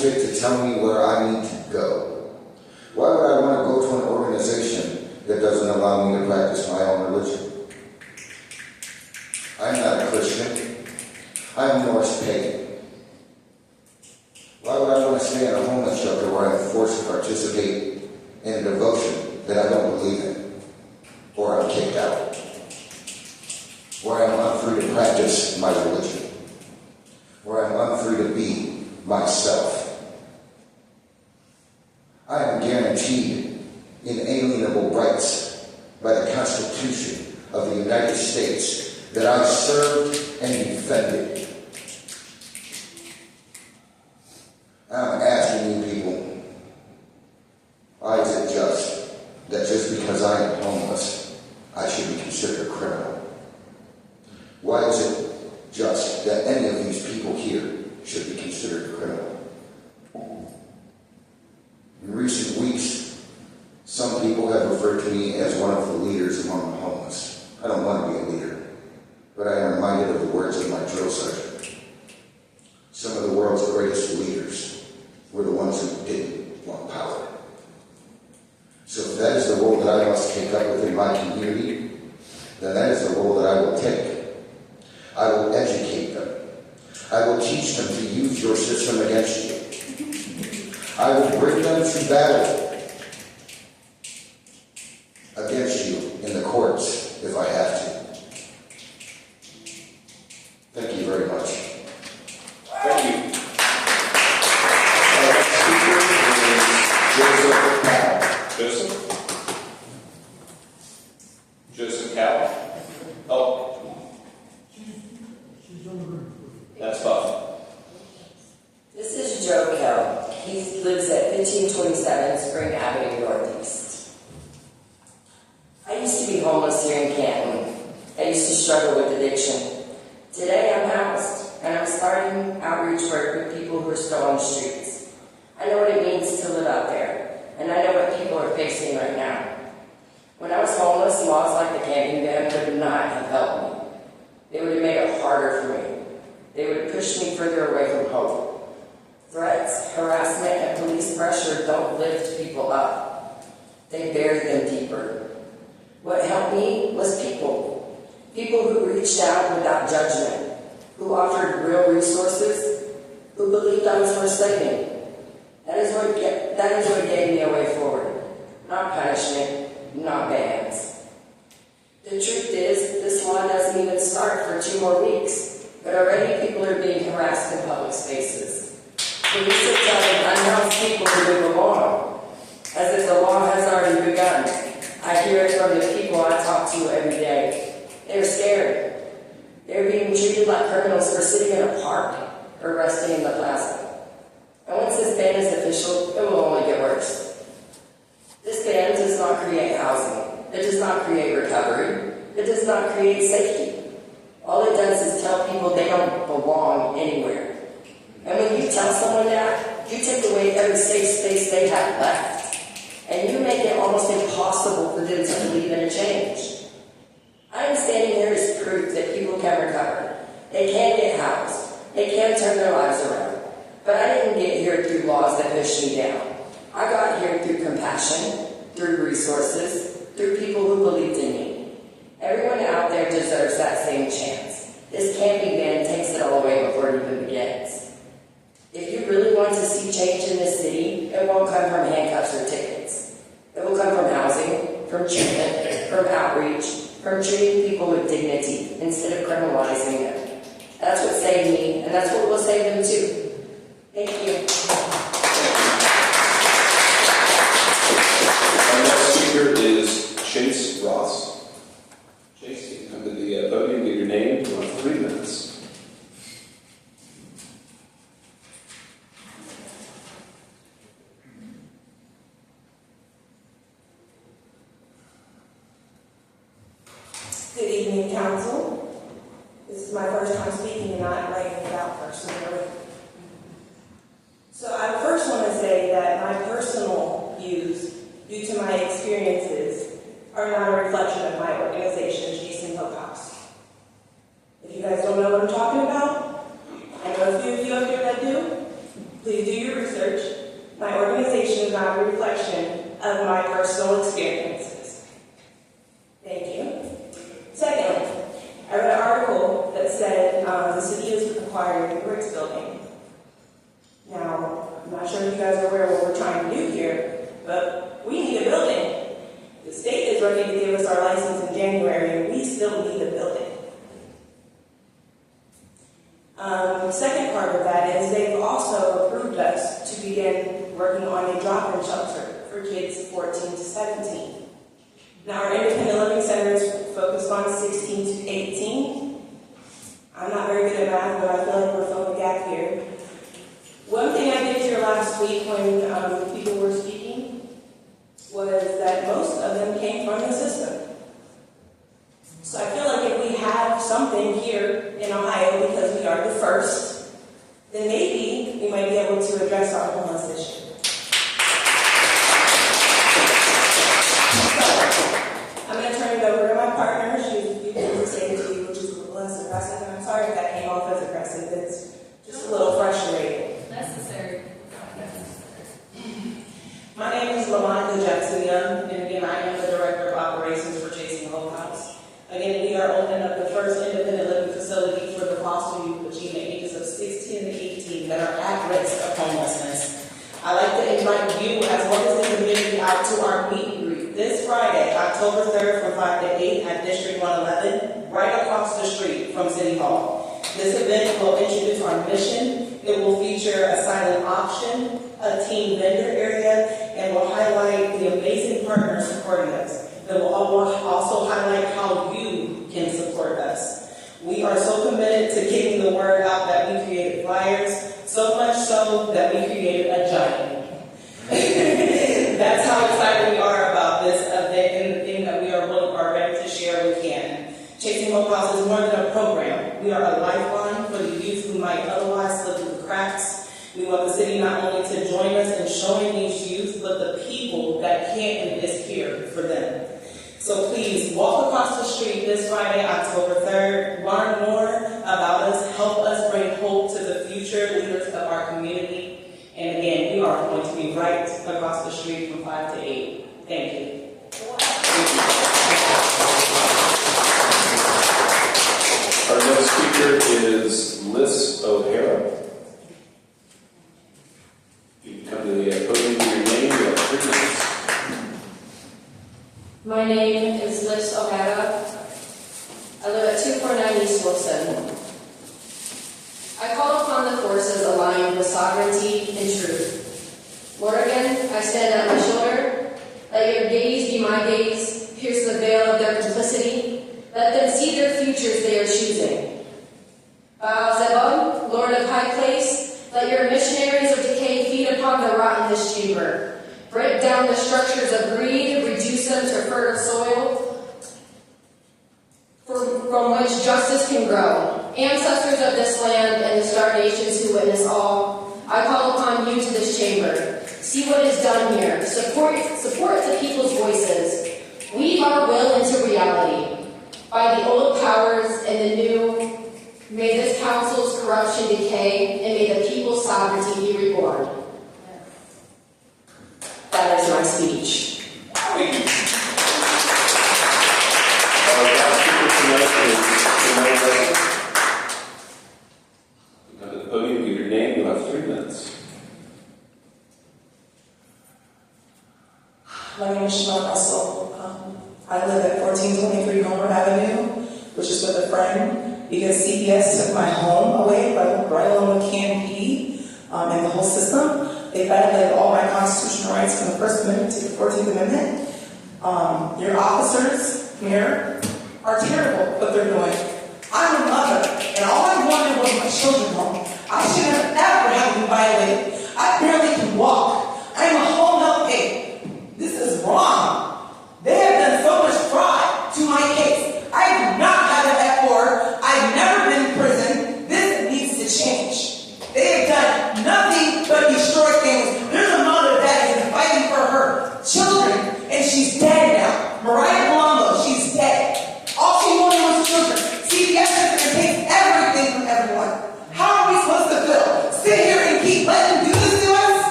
fit to tell me where I need to go? Why would I want to go to an organization that doesn't allow me to practice my own religion? I'm not a Christian. I'm Norse pagan. Why would I want to stay in a homeless shelter where I'm forced to participate in a devotion that I don't believe in? Or I'm kicked out? Where I'm unfree to practice my religion? Where I'm unfree to be myself? I am guaranteed inalienable rights by the Constitution of the United States that I served and defended. I'm asking you people, why is it just that just because I am homeless, I should be considered a criminal? Why is it just that any of these people here should be considered a criminal? In recent weeks, some people have referred to me as one of the leaders among the homeless. I don't want to be a leader, but I am reminded of the words of my drill sergeant. Some of the world's greatest leaders were the ones who didn't want power. So if that is the role that I must take up within my community, then that is the role that I will take. I will educate them. I will teach them to use your system against you. I will bring them to battle against you in the courts if I have to. Thank you very much. Thank you. Our next speaker is Joseph Cal. Joseph Cal. Oh. That's fine. This is Joe Kell. He lives at 1527 Spring Avenue Northeast. I used to be homeless here in Canton. I used to struggle with addiction. Today I'm housed, and I'm starting outreach work with people who are still on the streets. I know what it means to live out there, and I know what people are facing right now. When I was homeless, laws like the camping ban would not have helped me. They would have made it harder for me. They would have pushed me further away from hope. Threats, harassment, and police pressure don't lift people up. They bury them deeper. What helped me was people. People who reached out without judgment, who offered real resources, who believed I was worth saving. That is what gave me a way forward. Not punishment, not bans. The truth is, this law doesn't even start for 2 more weeks. But already people are being harassed in public spaces. Police are telling unhoused people to move along, as if the law has already begun. I hear it from the people I talk to every day. They're scared. They're being treated like criminals for sitting in a park or resting in the plaza. And once this ban is official, it will only get worse. This ban does not create housing. It does not create recovery. It does not create safety. All it does is tell people they don't belong anywhere. And when you tell someone that, you take away every safe space they have left. And you make it almost impossible for them to believe in a change. I am standing here as proof that people can recover. They can get housed. They can turn their lives around. But I didn't get here through laws that pushed me down. I got here through compassion, through resources, through people who believed in me. Everyone out there deserves that same chance. This camping ban takes it all away before it even begins. If you really want to see change in this city, it won't come from handcuffs or tickets. It will come from housing, from treatment, from outreach, from treating people with dignity instead of criminalizing them. That's what saved me, and that's what will save them too. Thank you. Our next speaker is Chase Ross. Chase, you can come to the podium, give your name, you have 3 minutes. Good evening, council. This is my first time speaking and I'm writing it out personally. So I first want to say that my personal views, due to my experiences, are not a reflection of my organization, Jason Hope House. If you guys don't know what I'm talking about, I know a few of you up there that do. Please do your research. My organization is not a reflection of my personal experiences. Thank you. Secondly, I read an article that said the city is acquiring the Bricks building. Now, I'm not sure if you guys are aware of what we're trying to do here, but we need a building. The state is ready to give us our license in January, and we still need a building. The second part of that is they've also approved us to begin working on a drop-in shelter for kids 14 to 17. Now, our independent living center is focused on 16 to 18. I'm not very good at math, but I feel like we're filling a gap here. One thing I did here last week when people were speaking was that most of them came from the system. So I feel like if we have something here in Ohio, because we are the first, then maybe we might be able to address our homeless issue. I'm going to turn it over to my partner. She's a few things to say to you, which is a little less aggressive, and I'm sorry if that came off as aggressive. It's just a little frustrating. Necessary. My name is LaMonica Jackson Young, and again, I am the Director of Operations for Chasing Hope House. Again, we are opening up the first independent living facility for the foster youth between the ages of 16 and 18 that are at risk of homelessness. I'd like to invite you, as well as the community, out to our meet and greet this Friday, October 3rd from 5 to 8 at District 111, right across the street from City Hall. This event will introduce our mission. It will feature a silent auction, a team vendor area, and will highlight the amazing partners supporting us. It will also highlight how you can support us. We are so committed to getting the word out that we created flyers, so much so that we created a giant. That's how excited we are about this event and the thing that we are ready to share with Canton. Chasing Hope House is more than a program. We are a lifeline for the youth who might otherwise slip through the cracks. We want the city not only to join us in showing these youth, but the people that Canton is here for them. So please, walk across the street this Friday, October 3rd. Learn more about us. Help us bring hope to the future leaders of our community. And again, we are going to be right across the street from 5 to 8. Thank you. Our next speaker is Liz O'Hara. You can come to the podium with your name. You have 3 minutes. My name is Liz O'Hara. I live at 249 East Wilson. I call upon the forces aligned with sovereignty and truth. Lord, again, I stand at my shoulder. Let your gaze be my gaze, pierce the veil of their complicity. Let them see their futures they are choosing. Baal-Zebub, Lord of High Place, let your missionaries of decay feed upon the rot in this chamber. Break down the structures of greed, reduce them to fertile soil from which justice can grow. Ancestors of this land and the star nations who witness all, I call upon you to this chamber. See what is done here. Support the people's voices. Weave our will into reality. By the old powers and the new, may this council's corruption decay, and may the people's sovereignty be reborn. That is my speech. Thank you. Our last speaker tonight is Renee. You come to the podium, give your name, you'll have 3 minutes. My name is Shimon Russell. I live at 1423 Homer Avenue, which is with a friend, because CPS took my home away right along with CAMP and the whole system. They violated all my constitutional rights from the First Amendment to the 14th Amendment. Your officers here are terrible what they're doing. I'm a mother, and all I wanted was my children home. I should have ever had been violated. I barely can walk. I'm a home health aide. This is wrong. They have done so much fraud to my case. I do not have an F4. I've never been in prison. This needs to change. They have done nothing but destroy things. There's a mother that has been fighting for her children, and she's dead now. Mariah Colombo, she's dead. All she wanted was children. CPS is going to take everything from everyone. How are we supposed to feel? Sit here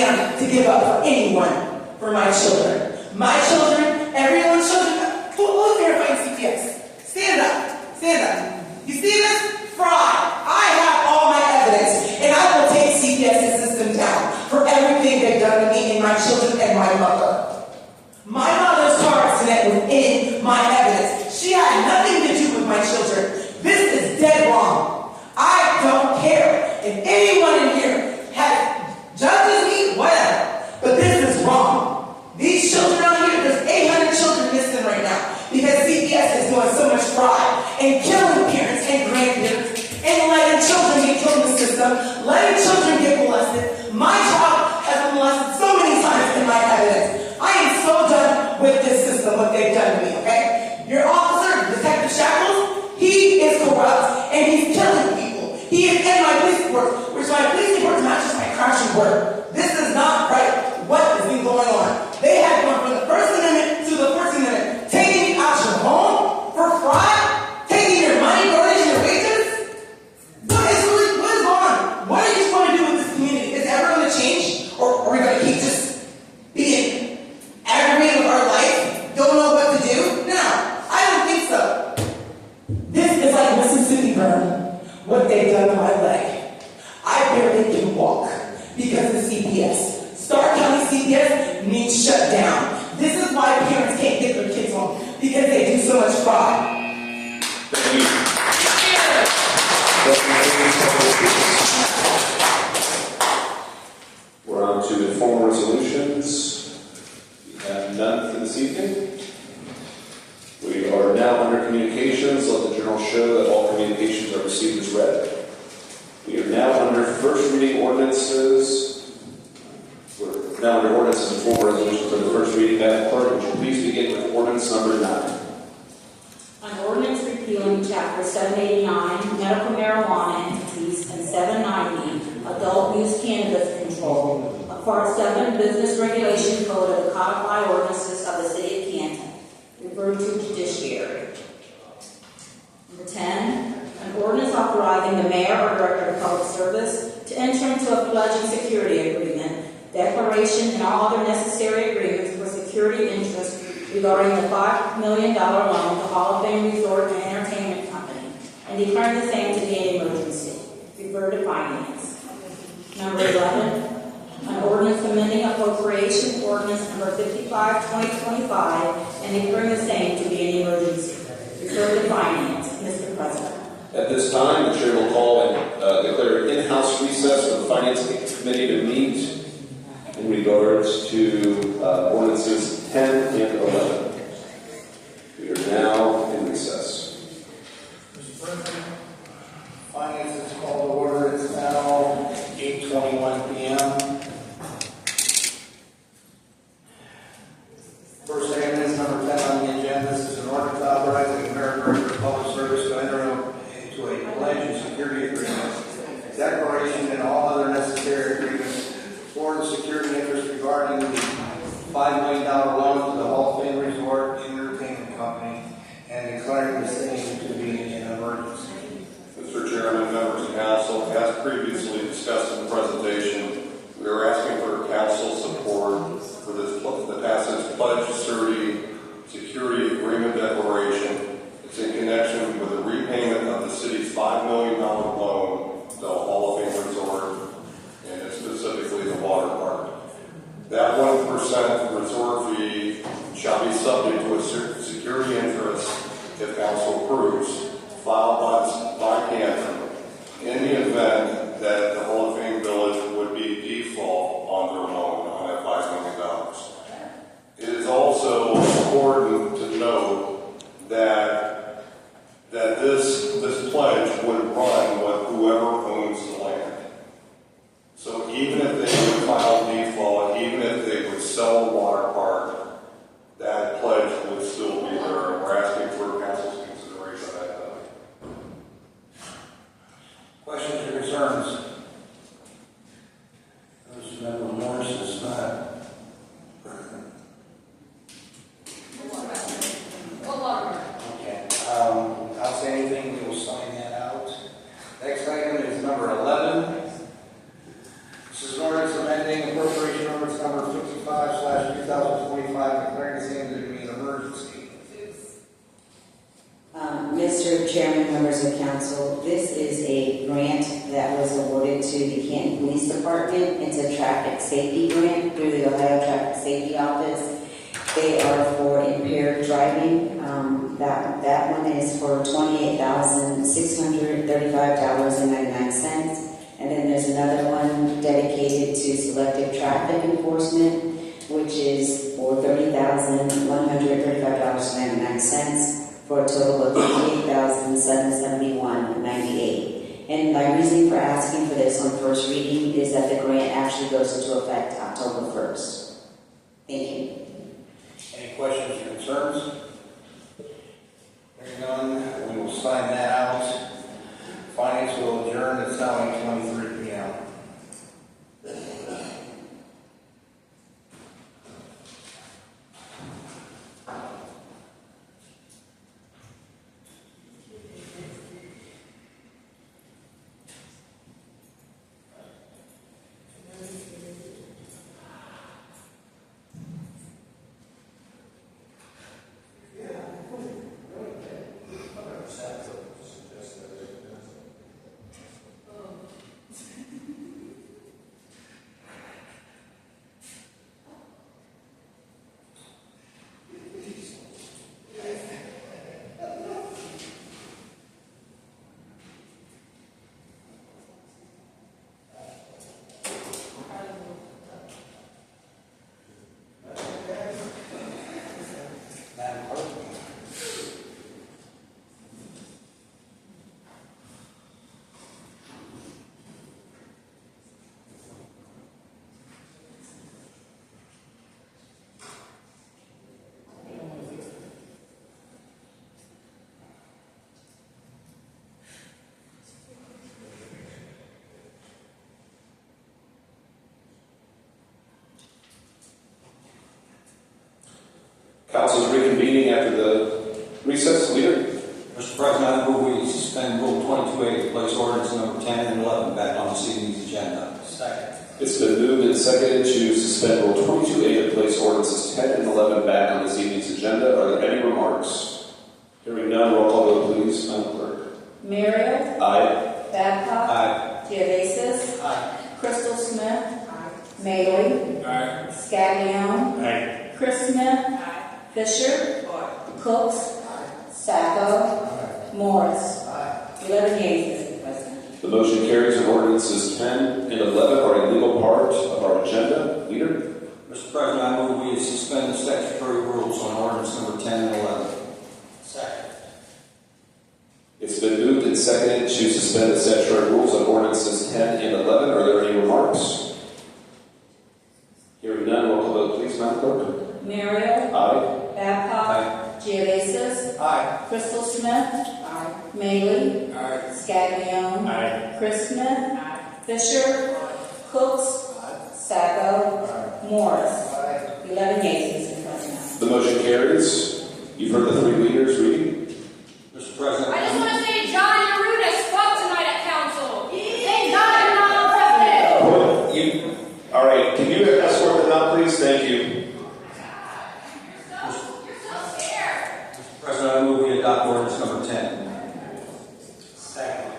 am to give up for anyone, for my children. My children, everyone's children. Who's here fighting CPS? Stand up. Stand up. You see this? Fraud. I have all my evidence, and I will take CPS system down for everything they've done to me and my children and my mother. My mother's car accident was in my evidence. She had nothing to do with my children. This is dead wrong. I don't care if anyone in here judges me, whatever. But this is wrong. These children out here, there's 800 children missing right now because CPS is doing so much fraud and killing parents and grandparents and letting children get killed in the system, letting children get molested. My child has been molested so many times in my evidence. I am so done with this system, what they've done to me, okay? Your officer, Detective Shackles, he is corrupt and he's killing people. He is in my police report, which my police report is not just my crash report. This is not right. What has been going on? They have gone from the First Amendment to the 14th Amendment, taking you out your home for fraud, taking your money, donating your wages. What is going on? What are you going to do with this community? Is it ever going to change? Or are we going to keep just being aggravated with our life? Don't know what to do? No, I don't think so. This is like Mississippi burn, what they've done to my leg. I barely can walk because of CPS. Stark County CPS needs shut down. This is why parents can't get their kids home, because they do so much fraud. Thank you. We're on to informal resolutions. We have none for this evening. We are now under communications. Let the journal show that all communications are received as read. We are now under first reading ordinances. We're now under ordinances and formal resolutions for the first reading. Madam Clerk, would you please begin with ordinance number 9? An ordinance repealing Chapter 789, medical marijuana entities, and 790, adult use cannabis control, of Part 7 Business Regulation Code of the Codified Ordinances of the City of Canton, referred to Judiciary. Number 10, an ordinance authorizing the mayor or director of public service to enter into a pledge and security agreement, declaration, and all other necessary agreements for security interest regarding the $5 million loan to Hall of Fame Resort and Entertainment Company, and declaring the same to be an emergency. Refer to finance. Number 11, an ordinance amending appropriation ordinance number 55, 2025, and declaring the same to be an emergency. Refer to finance. Mr. President. At this time, the chair will call and declare in-house recess for the Finance Committee to meet in regards to ordinances 10 and 11. We are now in recess. Mr. President, Finance is called to order. It's now 8:21 p.m. First item is number 10 on the agenda. This is an ordinance authorizing the mayor and director of public service to enter into a pledge and security agreement, declaration, and all other necessary agreements for the security interest regarding the $5 million loan to the Hall of Fame Resort and Entertainment Company, and declaring the same to be an emergency. Mr. Chairman, members of council, as previously discussed in the presentation, we are asking for council support for the passage pledge security agreement declaration. It's in connection with the repayment of the city's $5 million loan to the Hall of Fame Resort, and specifically the water park. That 1% resort fee shall be subject to a security interest if council approves, filed by Canton, in the event that the Hall of Fame Village would be default on their loan on that $5 million. It is also important to note that this pledge would run with whoever owns the land. So even if they would file default, even if they would sell the water park, that pledge would still be there. And we're asking for council's consideration of that. Questions or concerns? Those member Morris is not. Okay. I'll say anything, we will sign that out. Next item is number 11. This is an ordinance amending appropriation to the Canton Police Department. It's a traffic safety grant through the Ohio Traffic Safety Office. They are for impaired driving. That one is for $28,635.99. And then there's another one dedicated to selective traffic enforcement, which is for $30,135.99 for a total of $58,771.98. And my reason for asking for this on first reading is that the grant actually goes into effect October 1st. Thank you. Any questions or concerns? Hearing none, we will sign that out. Finance will adjourn. It's now 8:23 p.m. Council is reconvening after the recess. Leader? Mr. President, I move we suspend Rule 22A to place ordinance number 10 and 11 back on this evening's agenda. Second. It's been moved and seconded to suspend Rule 22A to place ordinances 10 and 11 back on this evening's agenda. Are there any remarks? Hearing none, roll call vote, please. Madam Clerk. Merrill, Aye. Babcock, Aye. Geovasis, Aye. Crystal Smith, Maley, Aye. Scaglione, Aye. Chris Smith, Fisher, Cooks, Sacco, Morris. 11 yeas, Mr. President. The motion carries and ordinances 10 and 11 are a legal part of our agenda. Leader? Mr. President, I move we suspend the statutory rules on ordinance number 10 and 11. Second. It's been moved and seconded to suspend the statutory rules on ordinances 10 and 11. Are there any remarks? Hearing none, roll call vote, please. Madam Clerk. Merrill, Aye. Babcock, Geovasis, Aye. Crystal Smith, Maley, Aye. Scaglione, Aye. Chris Smith, Fisher, Cooks, Sacco, Morris. 11 yeas, Mr. President. The motion carries. You've heard the three leaders reading. Mr. President. I just want to say, John, you're rude as fuck tonight at council. Thank God you're not on president. All right, can you escort them out, please? Thank you. You're so scared. Mr. President, I move we adopt ordinance number 10. Second.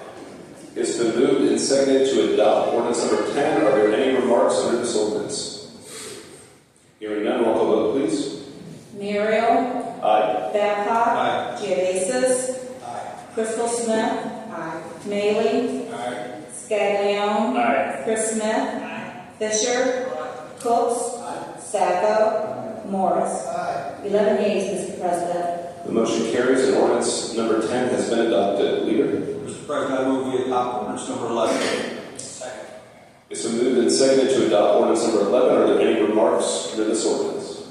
It's been moved and seconded to adopt ordinance number 10. Are there any remarks under this ordinance? Hearing none, roll call vote, please. Merrill, Aye. Babcock, Aye. Geovasis, Crystal Smith, Maley, Scaglione, Chris Smith, Fisher, Cooks, Sacco, Morris. 11 yeas, Mr. President. The motion carries and ordinance number 10 has been adopted. Leader? Mr. President, I move we adopt ordinance number 11. Second. It's been moved and seconded to adopt ordinance number 11. Are there any remarks under this ordinance?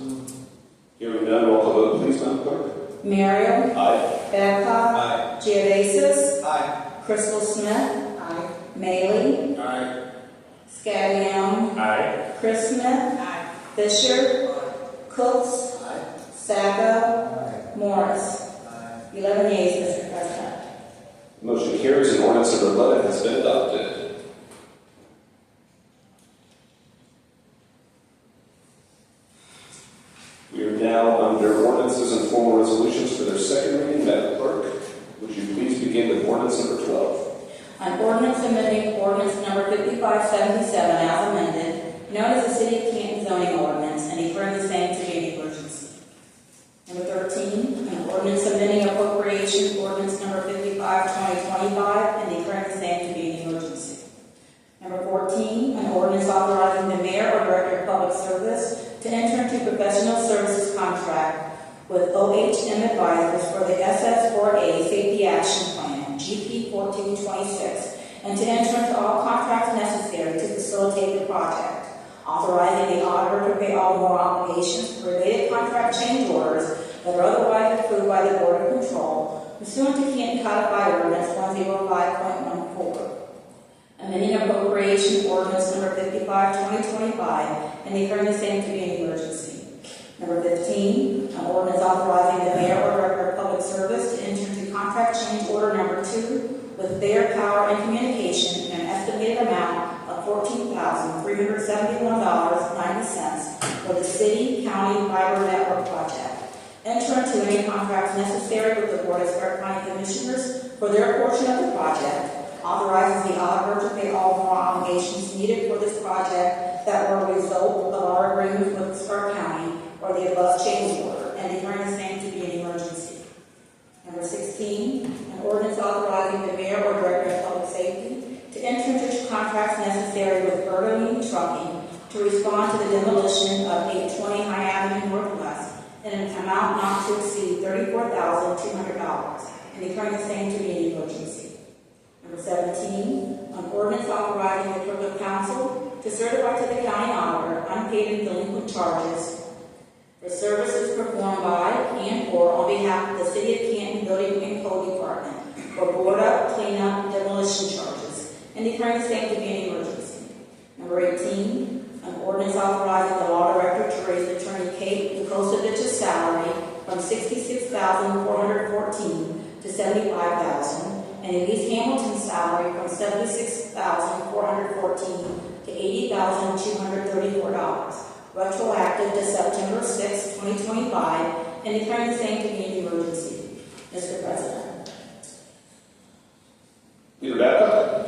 Hearing none, roll call vote, please, Madam Clerk. Merrill, Aye. Babcock, Aye. Geovasis, Aye. Crystal Smith, Maley, Aye. Scaglione, Chris Smith, Fisher, Cooks, Sacco, Morris. 11 yeas, Mr. President. Motion carries and ordinance number 11 has been adopted. We are now under ordinances and formal resolutions for their second reading. Madam Clerk, would you please begin with ordinance number 12? I An ordinance amending ordinance number 5577 as amended, known as the City of Canton zoning ordinance, and declaring the same to be an emergency. Number 13, an ordinance amending appropriation ordinance number 55/2025, and declaring the same to be an emergency. Number 14, an ordinance authorizing the mayor or director of public service to enter into professional services contract with OHM Advisors for the SS4A Safety Action Plan, GP 1426, and to enter into all contracts necessary to facilitate the project, authorizing the auditor to pay all more obligations for related contract change orders that are otherwise approved by the Board of Control, pursuant to Canton Codified Ordinance 105.14. Amending appropriation ordinance number 55/2025, and declaring the same to be an emergency. Number 15, an ordinance authorizing the mayor or director of public service to enter into contract change order number 2 with Bear Power and Communication in an estimated amount of $14,371.90 for the city, county fiber network project. Enter into any contracts necessary with the Board of Stark County Commissioners for their portion of the project. Authorizes the auditor to pay all more obligations needed for this project that were a result of our agreement with Stark County or the above change order, and declaring the same to be an emergency. Number 16, an ordinance authorizing the mayor or director of public safety to enter into contracts necessary with Bertolini Trucking to respond to the demolition of 820 High Avenue Northwest in an amount not to exceed $34,200, and declaring the same to be an emergency. Number 17, an ordinance authorizing the clerk of council to certify to the county auditor unpaid and delinquent charges for services performed by and/or on behalf of the City of Canton Building and Code Department for board up, cleanup, demolition charges, and declaring the same to be an emergency. Number 18, an ordinance authorizing the law director to raise Attorney Kate Lukosevich's salary from $66,414 to $75,000, and Elise Hamilton's salary from $76,414 to $80,234, retroactive to September 6, 2025, and declaring the same to be an emergency. Mr. President. Leader Babcock.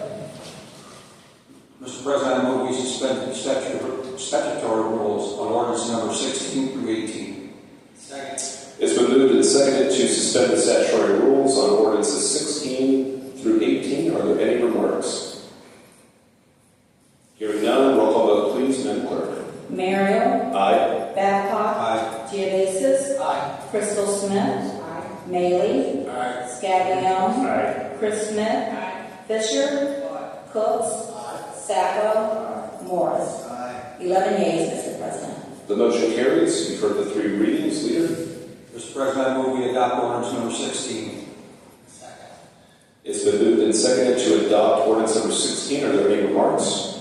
Mr. President, I move we suspend the statutory rules on ordinance number 16 through 18. Second. It's been moved and seconded to suspend the statutory rules on ordinances 16 through 18. Are there any remarks? Hearing none, roll call vote please, Madam Clerk. Mario. Aye. Babcock. Aye. Geovasis. Aye. Crystal Smith. Aye. Maley. Aye. Scaglione. Aye. Chris Smith. Aye. Fisher. Cooks. Sacco. Morris. 11 yeas, Mr. President. The motion carries. You've heard the 3 readings. Leader. Mr. President, I move we adopt ordinance number 16. It's been moved and seconded to adopt ordinance number 16. Are there any remarks?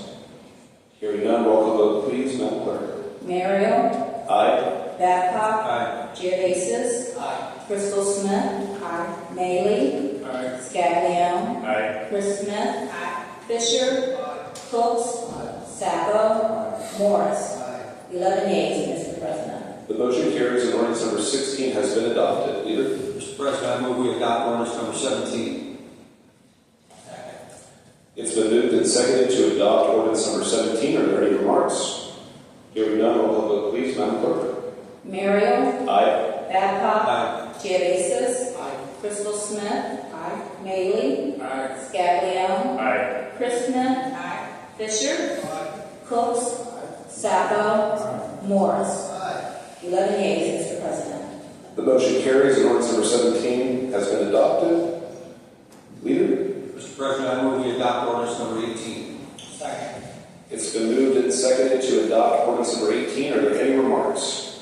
Hearing none, roll call vote please, Madam Clerk. Mario. Aye. Babcock. Aye. Geovasis. Aye. Crystal Smith. Aye. Maley. Aye. Scaglione. Aye. Chris Smith. Aye. Fisher. Cooks. Sacco. Morris. 11 yeas, Mr. President. The motion carries and ordinance number 16 has been adopted. Leader. Mr. President, I move we adopt ordinance number 17. It's been moved and seconded to adopt ordinance number 17. Are there any remarks? Hearing none, roll call vote please, Madam Clerk. Mario. Aye. Babcock. Aye. Geovasis. Crystal Smith. Aye. Maley. Aye. Scaglione. Aye. Chris Smith. Aye. Fisher. Cooks. Sacco. Morris. 11 yeas, Mr. President. The motion carries and ordinance number 17 has been adopted. Leader. Mr. President, I move we adopt ordinance number 18. Second. It's been moved and seconded to adopt ordinance number 18. Are there any remarks?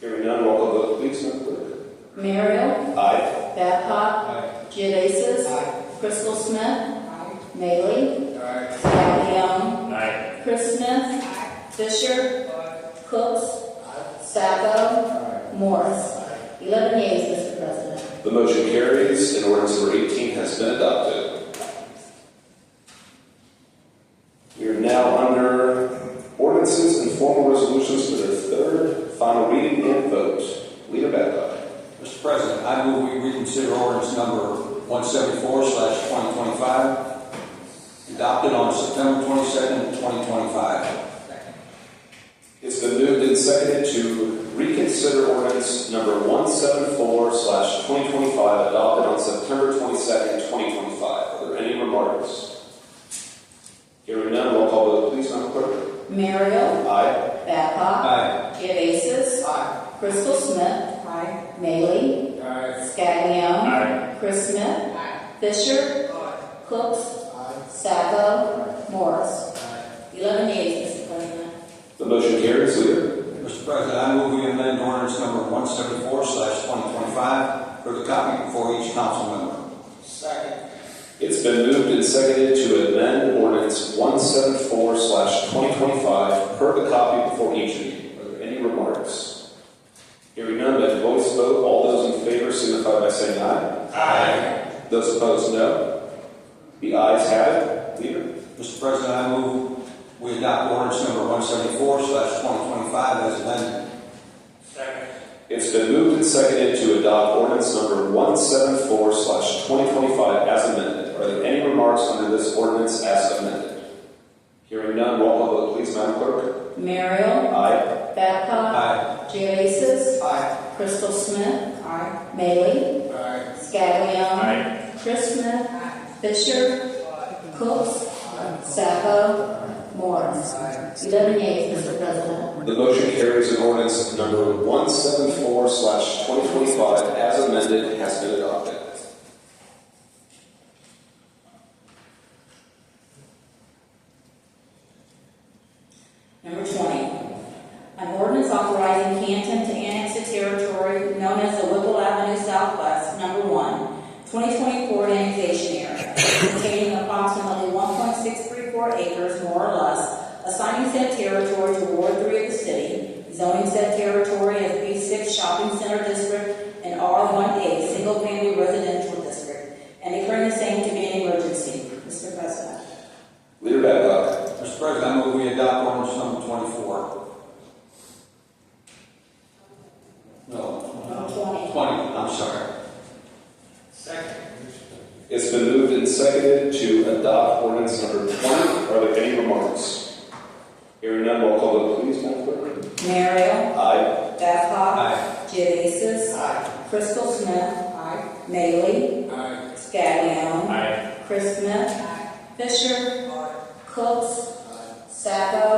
Hearing none, roll call vote please, Madam Clerk. Mario. Aye. Babcock. Aye. Geovasis. Crystal Smith. Maley. Scaglione. Aye. Chris Smith. Fisher. Cooks. Sacco. Morris. 11 yeas, Mr. President. The motion carries and ordinance number 18 has been adopted. We are now under ordinances and formal resolutions for their 3rd, final reading and vote. Leader Babcock. Mr. President, I move we reconsider ordinance number 174/2025 adopted on September 22nd, 2025. It's been moved and seconded to reconsider ordinance number 174/2025 adopted on September 22nd, 2025. Are there any remarks? Hearing none, roll call vote, please, Madam Clerk. Merrill, Aye. Babcock, Aye. Gevasis, Crystal Smith, Maley, Scaglione, Chris Smith, Fisher, Cooks, Sabo, Morris. 11 yeas, Mr. President. The motion carries. Leader. Mr. President, I move we amend ordinance number 174/2025 for the copy before each council member. Second. It's been moved and seconded to amend ordinance 174/2025 per the copy before each of you. Are there any remarks? Hearing none, by voice vote, all those in favor signify by saying aye. Aye. Those opposed, no. The ayes have it. Leader. Mr. President, I move we adopt ordinance number 174/2025 as amended. Second. It's been moved and seconded to adopt ordinance number 174/2025 as amended. Are there any remarks under this ordinance as amended? Hearing none, roll call vote, please, Madam Clerk. Merrill, Aye. Babcock, Aye. Gevasis, Aye. Crystal Smith, Maley, Aye. Scaglione, Chris Smith, Fisher, Cooks, Sabo, Morris. 11 yeas, Mr. President. The motion carries and ordinance number 174/2025 as amended has been adopted. Number 20, an ordinance authorizing Canton to annex a territory known as the Whipple Avenue Southwest, number 1, 2024 annexation area, containing approximately 1.634 acres, more or less, assigning said territory to Ward 3 of the city, zoning said territory as B6 Shopping Center District and R1A Single Family Residential District, and declaring the same to be an emergency. Mr. President. Leader Babcock. Mr. President, I move we adopt ordinance number 24. No. 20, I'm sorry. Second. It's been moved and seconded to adopt ordinance number 20. Are there any remarks? Hearing none, roll call vote, please, Madam Clerk. Merrill, Aye. Babcock, Aye. Gevasis, Crystal Smith, Maley, Scaglione, Chris Smith, Fisher, Cooks, Sabo,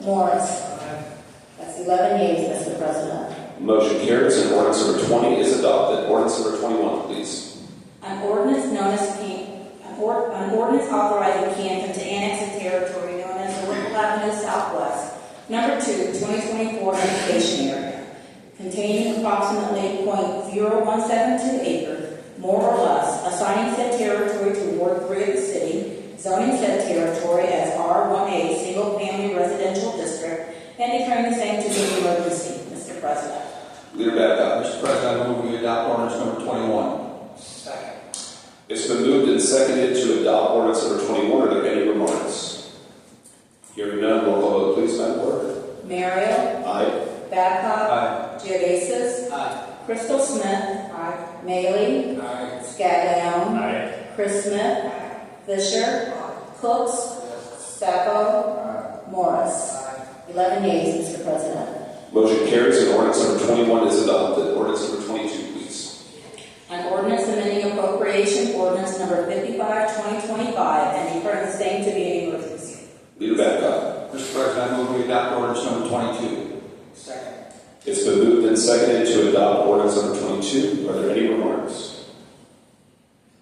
Morris. That's 11 yeas, Mr. President. Motion carries and ordinance number 20 is adopted. Ordinance number 21, please. An ordinance authorizing Canton to annex a territory known as the Whipple Avenue Southwest, number 2, 2024 annexation area, containing approximately .0172 acres, more or less, assigning said territory to Ward 3 of the city, zoning said territory as R1A Single Family Residential District, and declaring the same to be an emergency, Mr. President. Leader Babcock. Mr. President, I move we adopt ordinance number 21. Second. It's been moved and seconded to adopt ordinance number 21. Are there any remarks? Hearing none, roll call vote, please, Madam Clerk. Merrill, Aye. Babcock, Aye. Gevasis, Crystal Smith, Maley, Scaglione, Chris Smith, Fisher, Cooks, Sabo, Morris. 11 yeas, Mr. President. Motion carries and ordinance number 21 is adopted. Ordinance number 22, please. An ordinance amending appropriation ordinance number 55/2025 and declaring the same to be an emergency. Leader Babcock. Mr. President, I move we adopt ordinance number 22. Second. It's been moved and seconded to adopt ordinance number 22. Are there any remarks?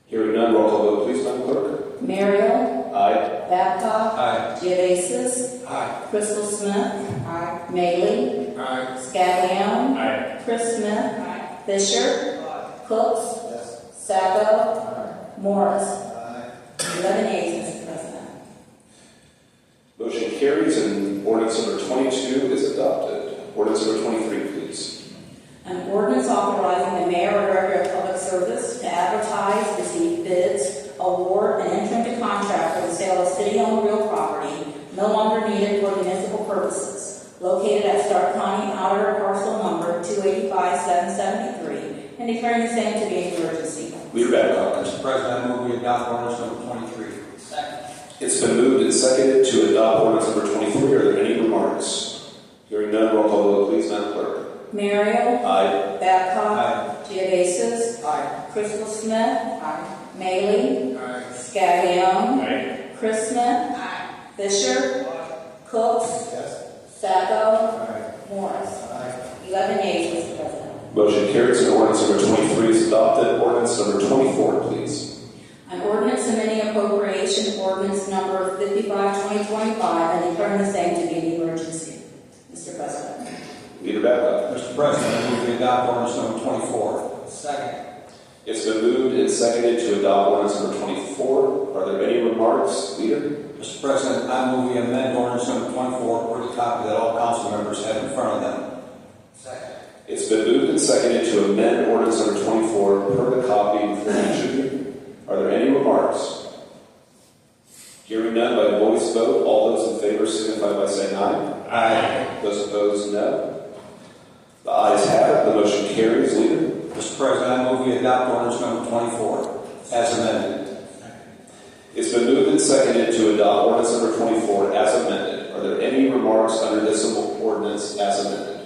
Hearing none, roll call vote, please, Madam Clerk. Merrill, Aye. Babcock, Aye. Gevasis, Crystal Smith, Maley, Scaglione, Chris Smith, Fisher, Cooks, Sabo, Morris. 11 yeas, Mr. President. Motion carries and ordinance number 22 is adopted. Ordinance number 23, please. An ordinance authorizing the mayor or director of public service to advertise, receive bids, award, and enter into contract for the sale of city-owned real property no longer needed for municipal purposes, located at Stark County Outer Parcel Number 285-773, and declaring the same to be an emergency. Leader Babcock. Mr. President, I move we adopt ordinance number 23. Second. It's been moved and seconded to adopt ordinance number 23. Are there any remarks? Hearing none, roll call vote, please, Madam Clerk. Merrill? Aye. Babcock? Geovasis? Crystal Smith? Maley? Scaglione? Chris Smith? Fisher? Cooks? Sacco? Morris? 11 yeas, Mr. President. Motion carries and ordinance number 23 is adopted. Ordinance number 24, please. An ordinance amending appropriation ordinance number 55-2025 and declaring the same to be an emergency. Mr. President. Leader Babcock. Mr. President, I move we adopt ordinance number 24. Second. It's been moved and seconded to adopt ordinance number 24. Are there any remarks? Leader. Mr. President, I move we amend ordinance number 24 for the copy that all council members have in front of them. Second. It's been moved and seconded to amend ordinance number 24 per the copy before each of you. Are there any remarks? Hearing none by voice vote, all those in favor signify by saying aye. Aye. Those opposed, no. The ayes have it. The motion carries. Leader. Mr. President, I move we adopt ordinance number 24 as amended. It's been moved and seconded to adopt ordinance number 24 as amended. Are there any remarks under this ordinance as amended?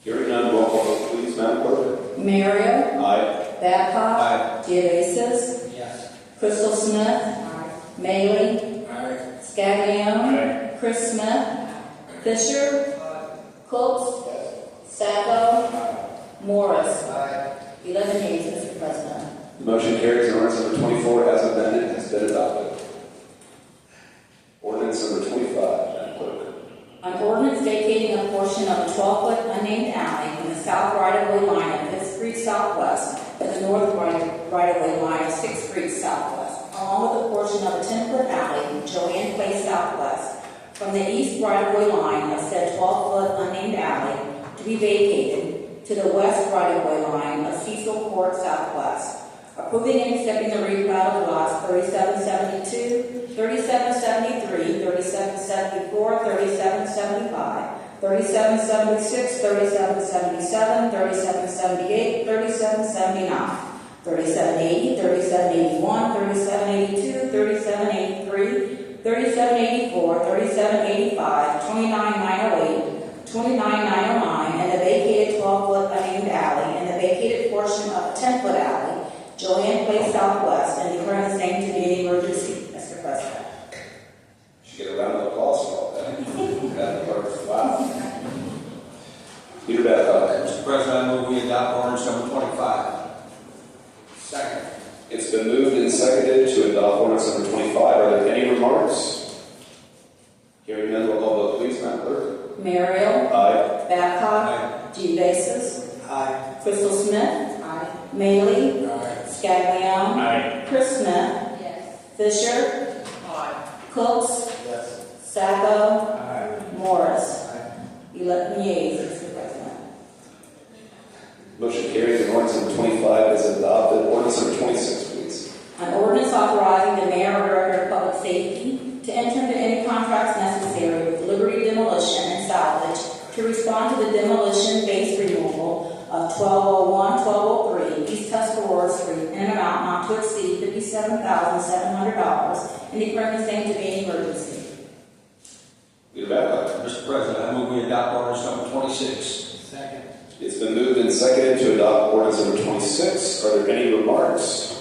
Hearing none, roll call vote, please, Madam Clerk. Merrill? Aye. Babcock? Aye. Geovasis? Yes. Crystal Smith? Maley? Scaglione? Chris Smith? Fisher? Cooks? Sacco? Morris? 11 yeas, Mr. President. The motion carries and ordinance number 24 as amended has been adopted. Ordinance number 25, Madam Clerk. An ordinance vacating a portion of a 12-foot unnamed alley from the south right-of-way line of 5th Street Southwest to the north right-of-way line of 6th Street Southwest, along with a portion of a 10-foot alley, Joanne Place Southwest, from the east right-of-way line of said 12-foot unnamed alley to be vacated to the west right-of-way line of Cecil Court Southwest, approving and accepting the replat of lots 3772, 3773, 3774, 3775, 3776, 3777, 3778, 3779, 3780, 3781, 3782, 3783, 3784, 3785, 29908, 29909, and the vacated 12-foot unnamed alley, and the vacated portion of a 10-foot alley, Joanne Place Southwest, and declaring the same to be an emergency, Mr. President. Should get a round of applause for all that. Madam Clerk. Wow. Leader Babcock. Mr. President, I move we adopt ordinance number 25. Second. It's been moved and seconded to adopt ordinance number 25. Are there any remarks? Hearing none, roll call vote, please, Madam Clerk. Merrill? Aye. Babcock? Geovasis? Crystal Smith? Maley? Scaglione? Chris Smith? Fisher? Cooks? Sacco? Morris? 11 yeas, Mr. President. Motion carries and ordinance number 25 is adopted. Ordinance number 26, please. An ordinance authorizing the mayor or director of public safety to enter into any contracts necessary with Liberty Demolition and Salvage to respond to the demolition base removal of 1201, 1203 East Tuscarora Street in an amount not to exceed $57,700 and declaring the same to be an emergency. Leader Babcock. Mr. President, I move we adopt ordinance number 26. Second. It's been moved and seconded to adopt ordinance number 26. Are there any remarks?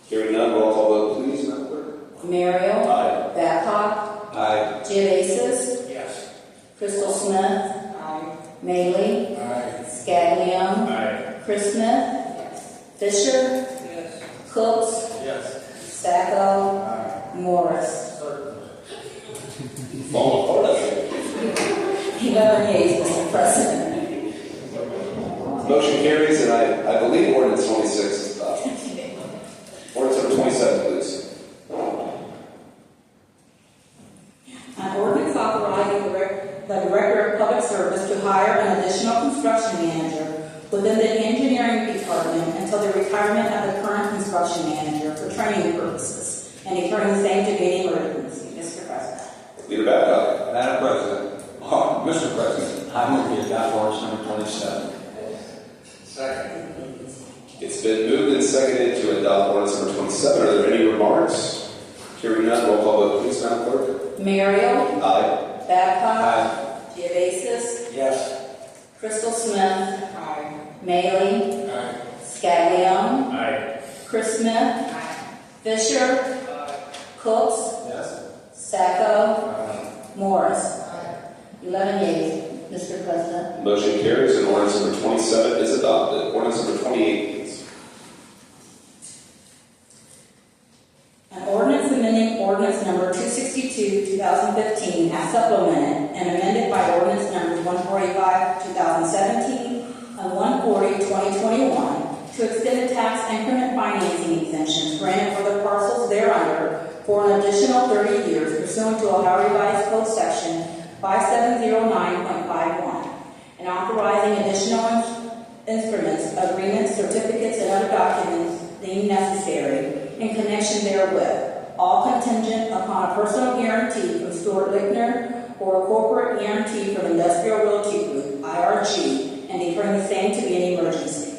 Hearing none, roll call vote, please, Madam Clerk. Merrill? Aye. Babcock? Aye. Geovasis? Yes. Crystal Smith? Maley? Scaglione? Chris Smith? Fisher? Cooks? Sacco? Morris? 11 yeas, Mr. President. Motion carries, and I believe ordinance 26 is adopted. Ordinance number 27, please. An ordinance authorizing the Director of Public Service to hire an additional construction manager within the engineering department until the retirement of the current construction manager for training purposes, and declaring the same to be an emergency, Mr. President. Leader Babcock. Madam President, Mr. President, I move we adopt ordinance number 27. Second. It's been moved and seconded to adopt ordinance number 27. Are there any remarks? Hearing none, roll call vote, please, Madam Clerk. Merrill, Aye. Babcock, Geovasis, Yes. Crystal Smith, Maley, Scaglione, Chris Smith, Fisher, Cooks, Yes. Sacco, Morris. 11 yeas, Mr. President. Motion carries and ordinance number 27 is adopted. Ordinance number 28, please. An ordinance amending ordinance number 262, 2015, as supplemented and amended by ordinance numbers 145, 2017, and 140, 2021, to extend the tax increment financing exemptions granted for the parcels thereunder for an additional 30 years pursuant to Ohio Revised Code Section 5709.51, and authorizing additional instruments, agreements, certificates, and other documents deemed necessary in connection therewith, all contingent upon a personal guarantee from Stuart Lichtner or a corporate guarantee from Industrial Realty Group, IRG, and declaring the same to be an emergency.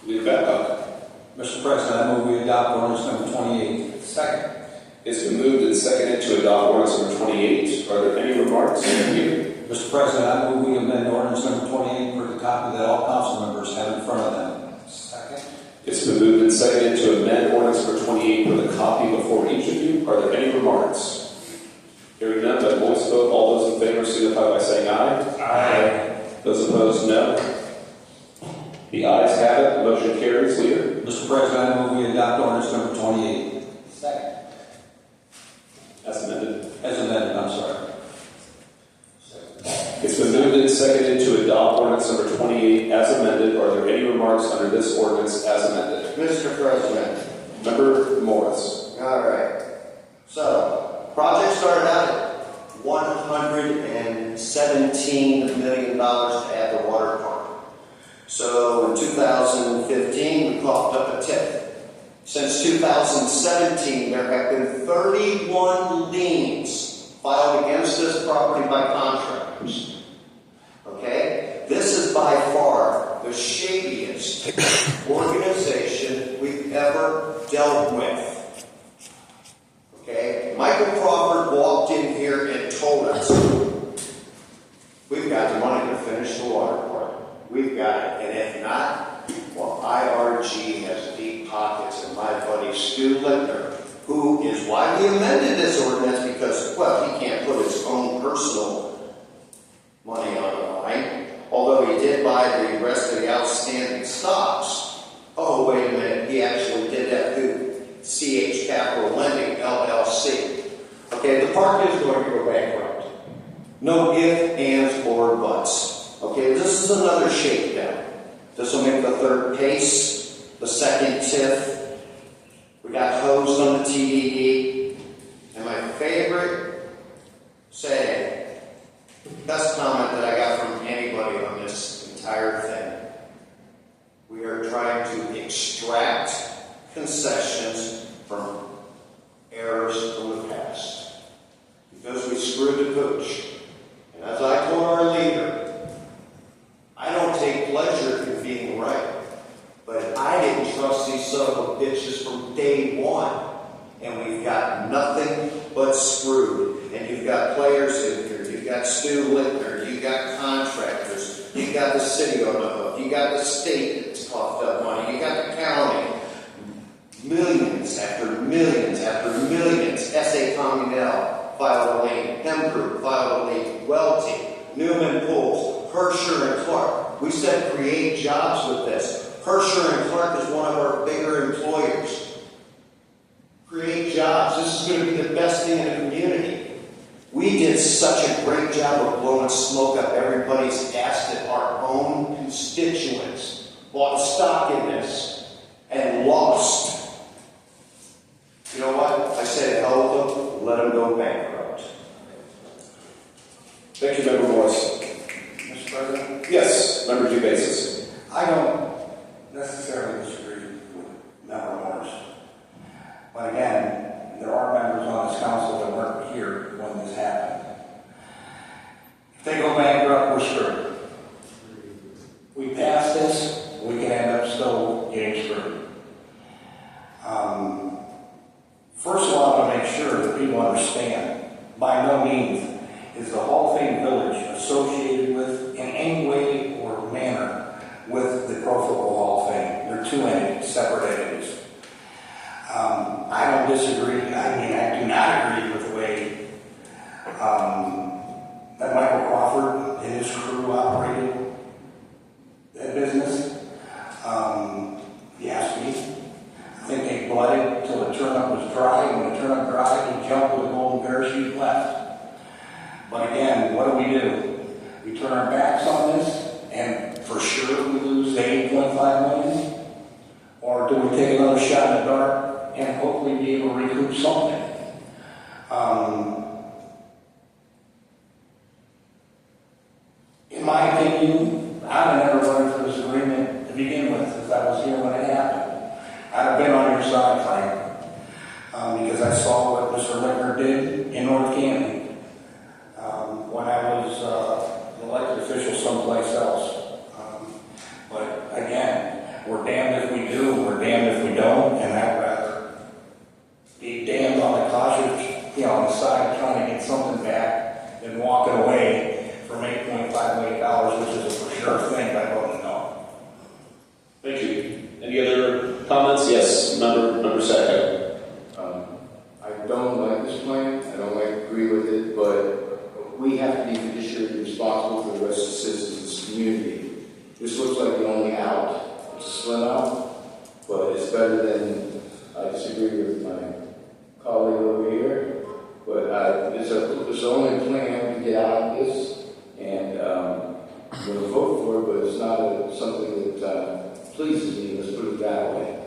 Leader Babcock. Mr. President, I move we adopt ordinance number 28. Second. It's been moved and seconded to adopt ordinance number 28. Are there any remarks? Mr. President, I move we amend ordinance number 28 for the copy that all council members have in front of them. Second. It's been moved and seconded to amend ordinance number 28 with a copy before each of you. Are there any remarks? Hearing none, by voice vote, all those in favor signify by saying aye. Aye. Those opposed, no. The ayes have it. Motion carries. Leader. Mr. President, I move we adopt ordinance number 28. Second. As amended. As amended, I'm sorry. It's been moved and seconded to adopt ordinance number 28 as amended. Are there any remarks under this ordinance as amended? Mr. President. Member Morris. All right. So, project started out at $117 million to add the water park. So in 2015, we coughed up a tip. Since 2017, there have been 31 liens filed against this property by contractors. Okay? This is by far the shadiest organization we've ever dealt with. Okay? Michael Crawford walked in here and told us, we've got the money to finish the water park. We've got it. And if not, well, IRG has deep pockets. And my buddy Stu Littner, who is why we amended this ordinance, because, well, he can't put his own personal money on the line, although he did buy the rest of the outstanding stocks. Oh, wait a minute, he actually did that through CH Capital Lending, LLC. Okay, the park is going to go bankrupt. No ifs, ands, or buts. Okay, this is another shakedown. This will make the third pace, the second TIF. We got hosed on the TDE. And my favorite saying, best comment that I got from anybody on this entire thing, we are trying to extract concessions from errors from the past. Because we screwed the pooch. And as I told our leader, I don't take pleasure in being right, but I didn't trust these son of bitches from day one, and we've got nothing but screwed. And you've got players in here, you've got Stu Littner, you've got contractors, you've got the city on the hook, you've got the state that's coughed up money, you've got the county. Millions after millions after millions. S.A. Communell filed a lien, Hem Group filed a lien, Welty, Newman Pools, Hersher and Clark. We said create jobs with this. Hersher and Clark is one of our bigger employers. Create jobs. This is going to be the best thing in the community. We did such a great job of blowing smoke up everybody's ass that our own constituents bought stock in this and lost. You know what? I said, hell with them, let them go bankrupt. Thank you, Member Morris. Mr. President? Yes, Member Geovasis. I don't necessarily disagree with Member Morris. But again, there are members on this council that weren't here when this happened. If they go bankrupt, we're screwed. We pass this, we can end up still getting screwed. First of all, I want to make by no means is the Hall of Fame Village associated with, in any way or manner, with the Pro Football Hall of Fame. They're two entities, separate entities. I don't disagree. I do not agree with the way that Michael Crawford and his crew operated that business. If you ask me, I think they blooded till the turnip was dry, and when the turnip dried, he jumped with a golden parachute and left. But again, what do? We turn our backs on this, and for sure we lose the $8.5 million? Or do we take another shot in the dark and hopefully be able to recoup something? In my opinion, I'd have never voted for this agreement to begin with, if I was here when it happened. I'd have been on your side, Frank, because I saw what Mr. Lickner did in North Canton when I was an elected official someplace else. But again, we're damned if we do, we're damned if we don't, and I'd rather be damned on the cautious, on the side trying to get something back than walking away from $8.5 million, which is a for sure thing by voting no. Thank you. Any other comments? Yes, member Sacco. I don't like this plan. I don't agree with it, but we have to be fiduciary responsible for the rest of the citizens of this community. This looks like the only out. It's a slim out, but it's better than, I disagree with my colleague over here, but it's the only plan to get out of this, and we'll vote for it, but it's not something that pleases me, let's put it that way.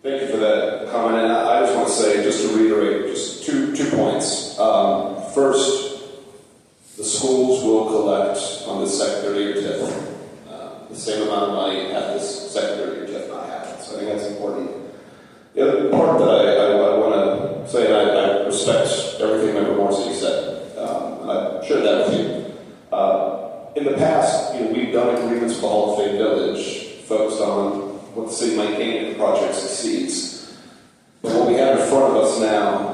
Thank you for that comment, and I just want to say, just to reiterate, just two points. First, the schools will collect on the second, third year TIF the same amount of money at this second, third year TIF not happen. So I think that's important. The other part that I want to say, and I respect everything Member Morrissey said, and I shared that with you. In the past, we've done agreements with the Hall of Fame Village focused on what the city might gain if the project succeeds. But what we have in front of us now,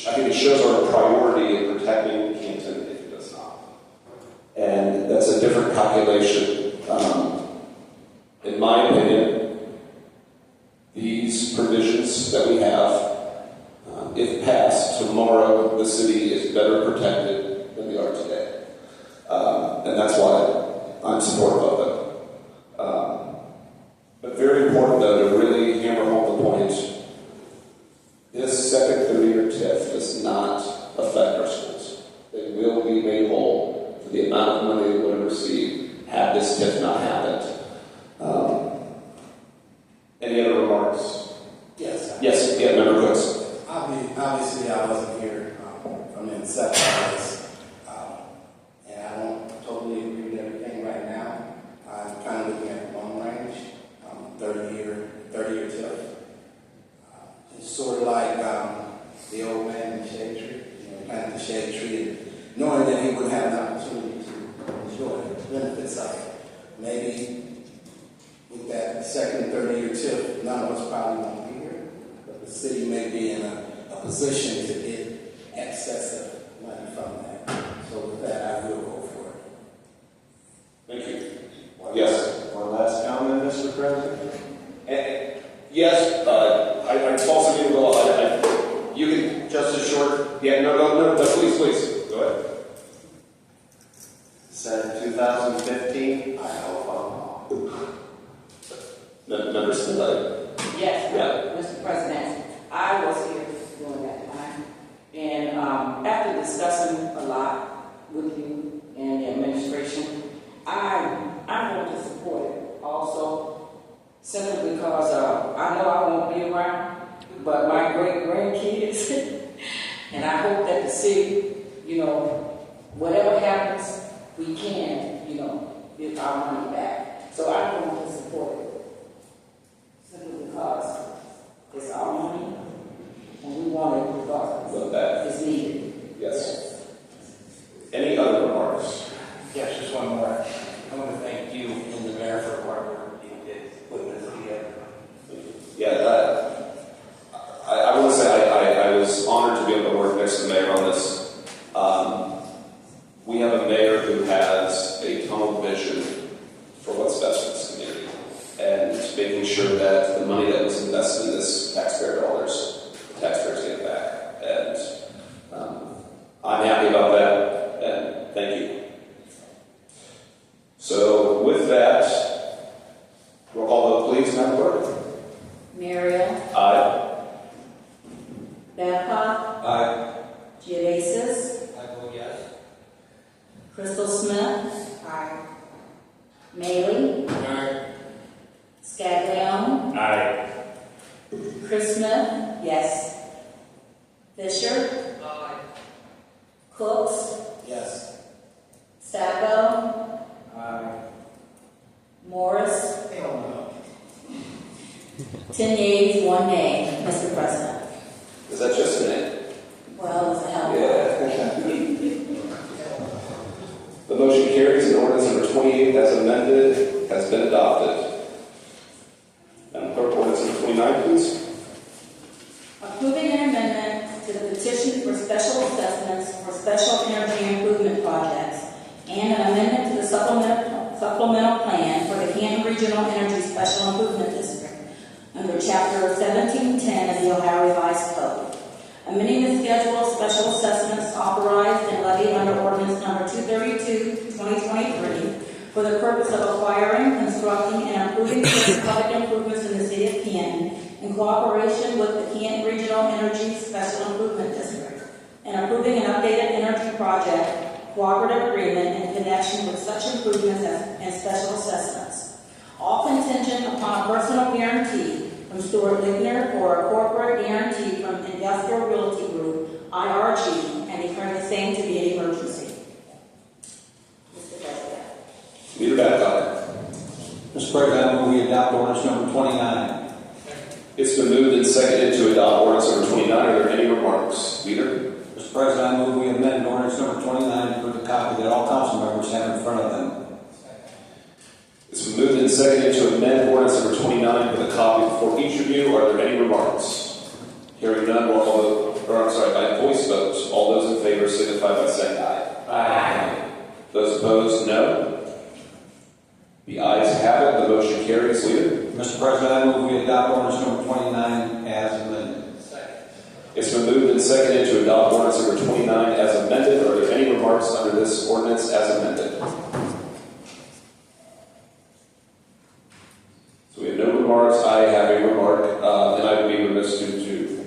I think it shows our priority in protecting Canton if it does not. And that's a different calculation. In my opinion, these provisions that we have, if passed, tomorrow the city is better protected than they are today. And that's why I'm supportive of them. But very important, though, to really hammer home the point, this second, third year TIF does not affect our schools. They will be made whole for the amount of money they would have received had this TIF not happened. Any other remarks? Yes. Yes, yeah, Member Cooks. Obviously, I wasn't here from the inception of this, and I don't totally agree with everything right now. I'm kind of looking at the long range, 30-year TIF. It's sort of like the old man in the shade tree, planting the shade tree, and knowing that he wouldn't have an opportunity to enjoy the benefits of it. Maybe with that second and third year TIF, none of us probably won't be here, but the city may be in a position to get excessive money from that. So with that, I will vote for it. Thank you. Yes. One last comment, Mr. President? Yes, I also need to go. You can just as short. Yeah, no, please. Go ahead. Said 2015, I hope I'm wrong. Member Smith. Yes, Yeah. Mr. President, I was here during that time, and after discussing a lot with you and the administration, I'm going to support it also, simply because I know I won't be around, but my great-grandkids, and I hope that the city, whatever happens, we can, get our money back. So I'm going to support it. Simply because it's our money and we want it regardless. Love that. It's needed. Yes. Any other remarks? Yes, just one more. I want to thank you and the mayor for the hard work you did putting this together. Yeah, I want to say I I was honored to be able to work next to the mayor on this. We have a mayor who has a tunnel vision for what's best for this community, and making sure that the money that was invested in this taxpayer dollars, the taxpayers get it back. And I'm happy about that, and thank you. So with that, roll call vote please, Madam Clerk. Muriel, Aye. Babcock, Aye. Geovasis, I vote yes. Crystal Smith, Maley, Scaglione, Aye. Chris Smith, yes. Fisher, Cooks, Yes. Sacco, Morris, Hell 10 yeas, 1 nay, Mr. President. Is that just a name? Well, it's a hell of a Yeah. The motion carries and ordinance number 28 as amended has been adopted. Madam Clerk, ordinance number 29, please. Approving an amendment to the petition for special assessments for special energy improvement projects and an amendment to the supplemental plan for the Canton Regional Energy Special Improvement District under Chapter 1710 of the Ohio Revised Code. Amending the schedule of special assessments authorized and levied under ordinance number 232, 2023 for the purpose of acquiring, constructing, and improving certain public improvements in the city of Canton in cooperation with the Canton Regional Energy Special Improvement District, and approving an updated energy project cooperative agreement in connection with such improvements and special assessments. All contingent upon a personal guarantee from Stuart Ligner or a corporate guarantee from Industrial Realty Group, IRG, and declaring the same to be an emergency. Mr. President. Leader Babcock. Mr. President, I move we adopt ordinance number 29. It's been moved and seconded to adopt ordinance number 29. Are there any remarks? Leader. Mr. President, I move we amend ordinance number 29 for the copy that all council members have in front of them. It's been moved and seconded to amend ordinance number 29 with a copy before each of you. Are there any remarks? Hearing none, roll call vote, by voice vote. All those in favor signify by saying aye. Aye. Those opposed, no. The ayes have it. The motion carries. Leader. Mr. President, I move we adopt ordinance number 29 as amended. It's been moved and seconded to adopt ordinance number 29 as amended. Are there any remarks under this ordinance as amended? So we have no remarks. I have a remark, and I would be remiss to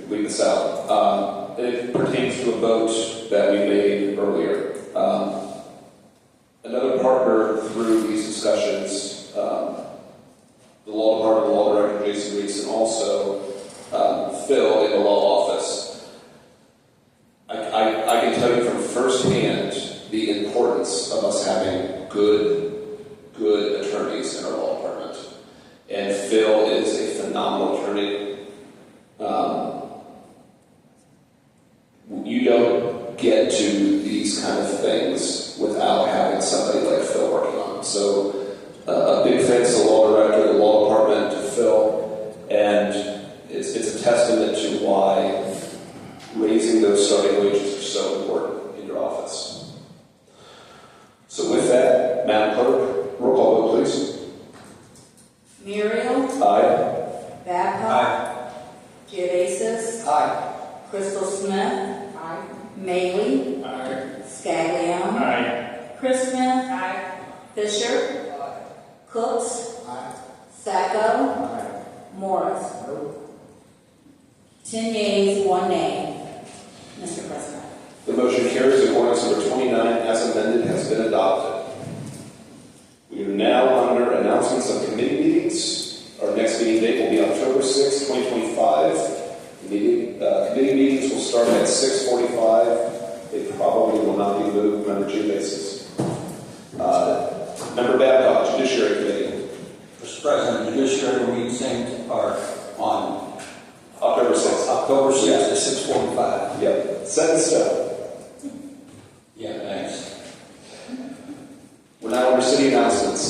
leave this out. It pertains to a vote that we made earlier. Another partner through these discussions, the law department, the law director, Jason Reese, and also Phil in the law office. I can tell you from firsthand the importance of us having good attorneys in our law department. And Phil is a phenomenal attorney. You don't get to these kind of things without having somebody like Phil working on them. So a big thanks to the law director, the law department, to Phil, and it's a testament to why raising those starting wages are so important in your office. So with that, Madam Clerk, roll call vote, please. Muriel, Aye. Babcock, Geovasis, Crystal Smith, Maley, Scaglione, Chris Smith, Fisher, Cooks, Sacco, Morris. 10 yeas, 1 nay, Mr. President. The motion carries and ordinance number 29 as amended has been adopted. We are now under announcements of committee meetings. Our next meeting date will be October 6, 2025. Committee meetings will start at 6:45. They probably will not be moved on a June basis. Member Babcock, Judiciary Committee. Mr. President, Judiciary will meet St. Park on October 6th. October 6th at 6:45. Yep. Set in stone. Yeah, thanks. We're now under city announcements.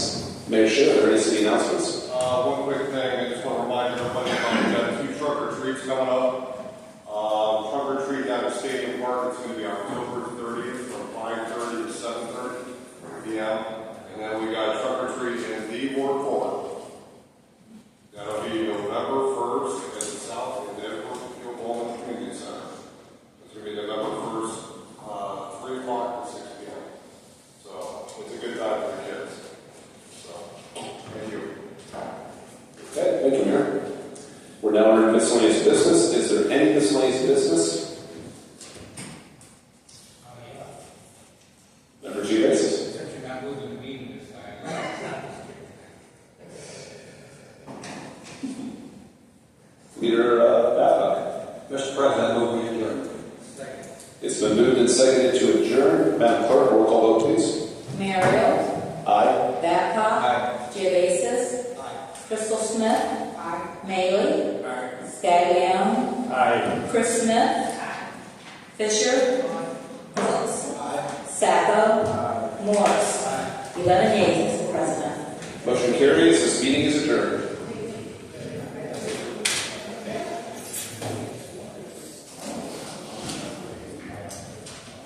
Mayor Schiff, are there any city announcements? One quick thing, I just want to remind everybody about we've got 2 truck or treats coming up. Truck or miscellaneous business? Member Geovasis. Since you're not losing the meeting this time. Leader Babcock. Mr. President, I move we adjourn. It's been moved and seconded to adjourn. Madam Clerk, roll call vote, please. Mario. Aye. Babcock. Aye. Geovasis. Crystal Smith. Maley. Scaglione. Chris Smith. Fisher. Sacco. Morris. 11 yeas, Mr. President. Motion carries. This meeting is adjourned.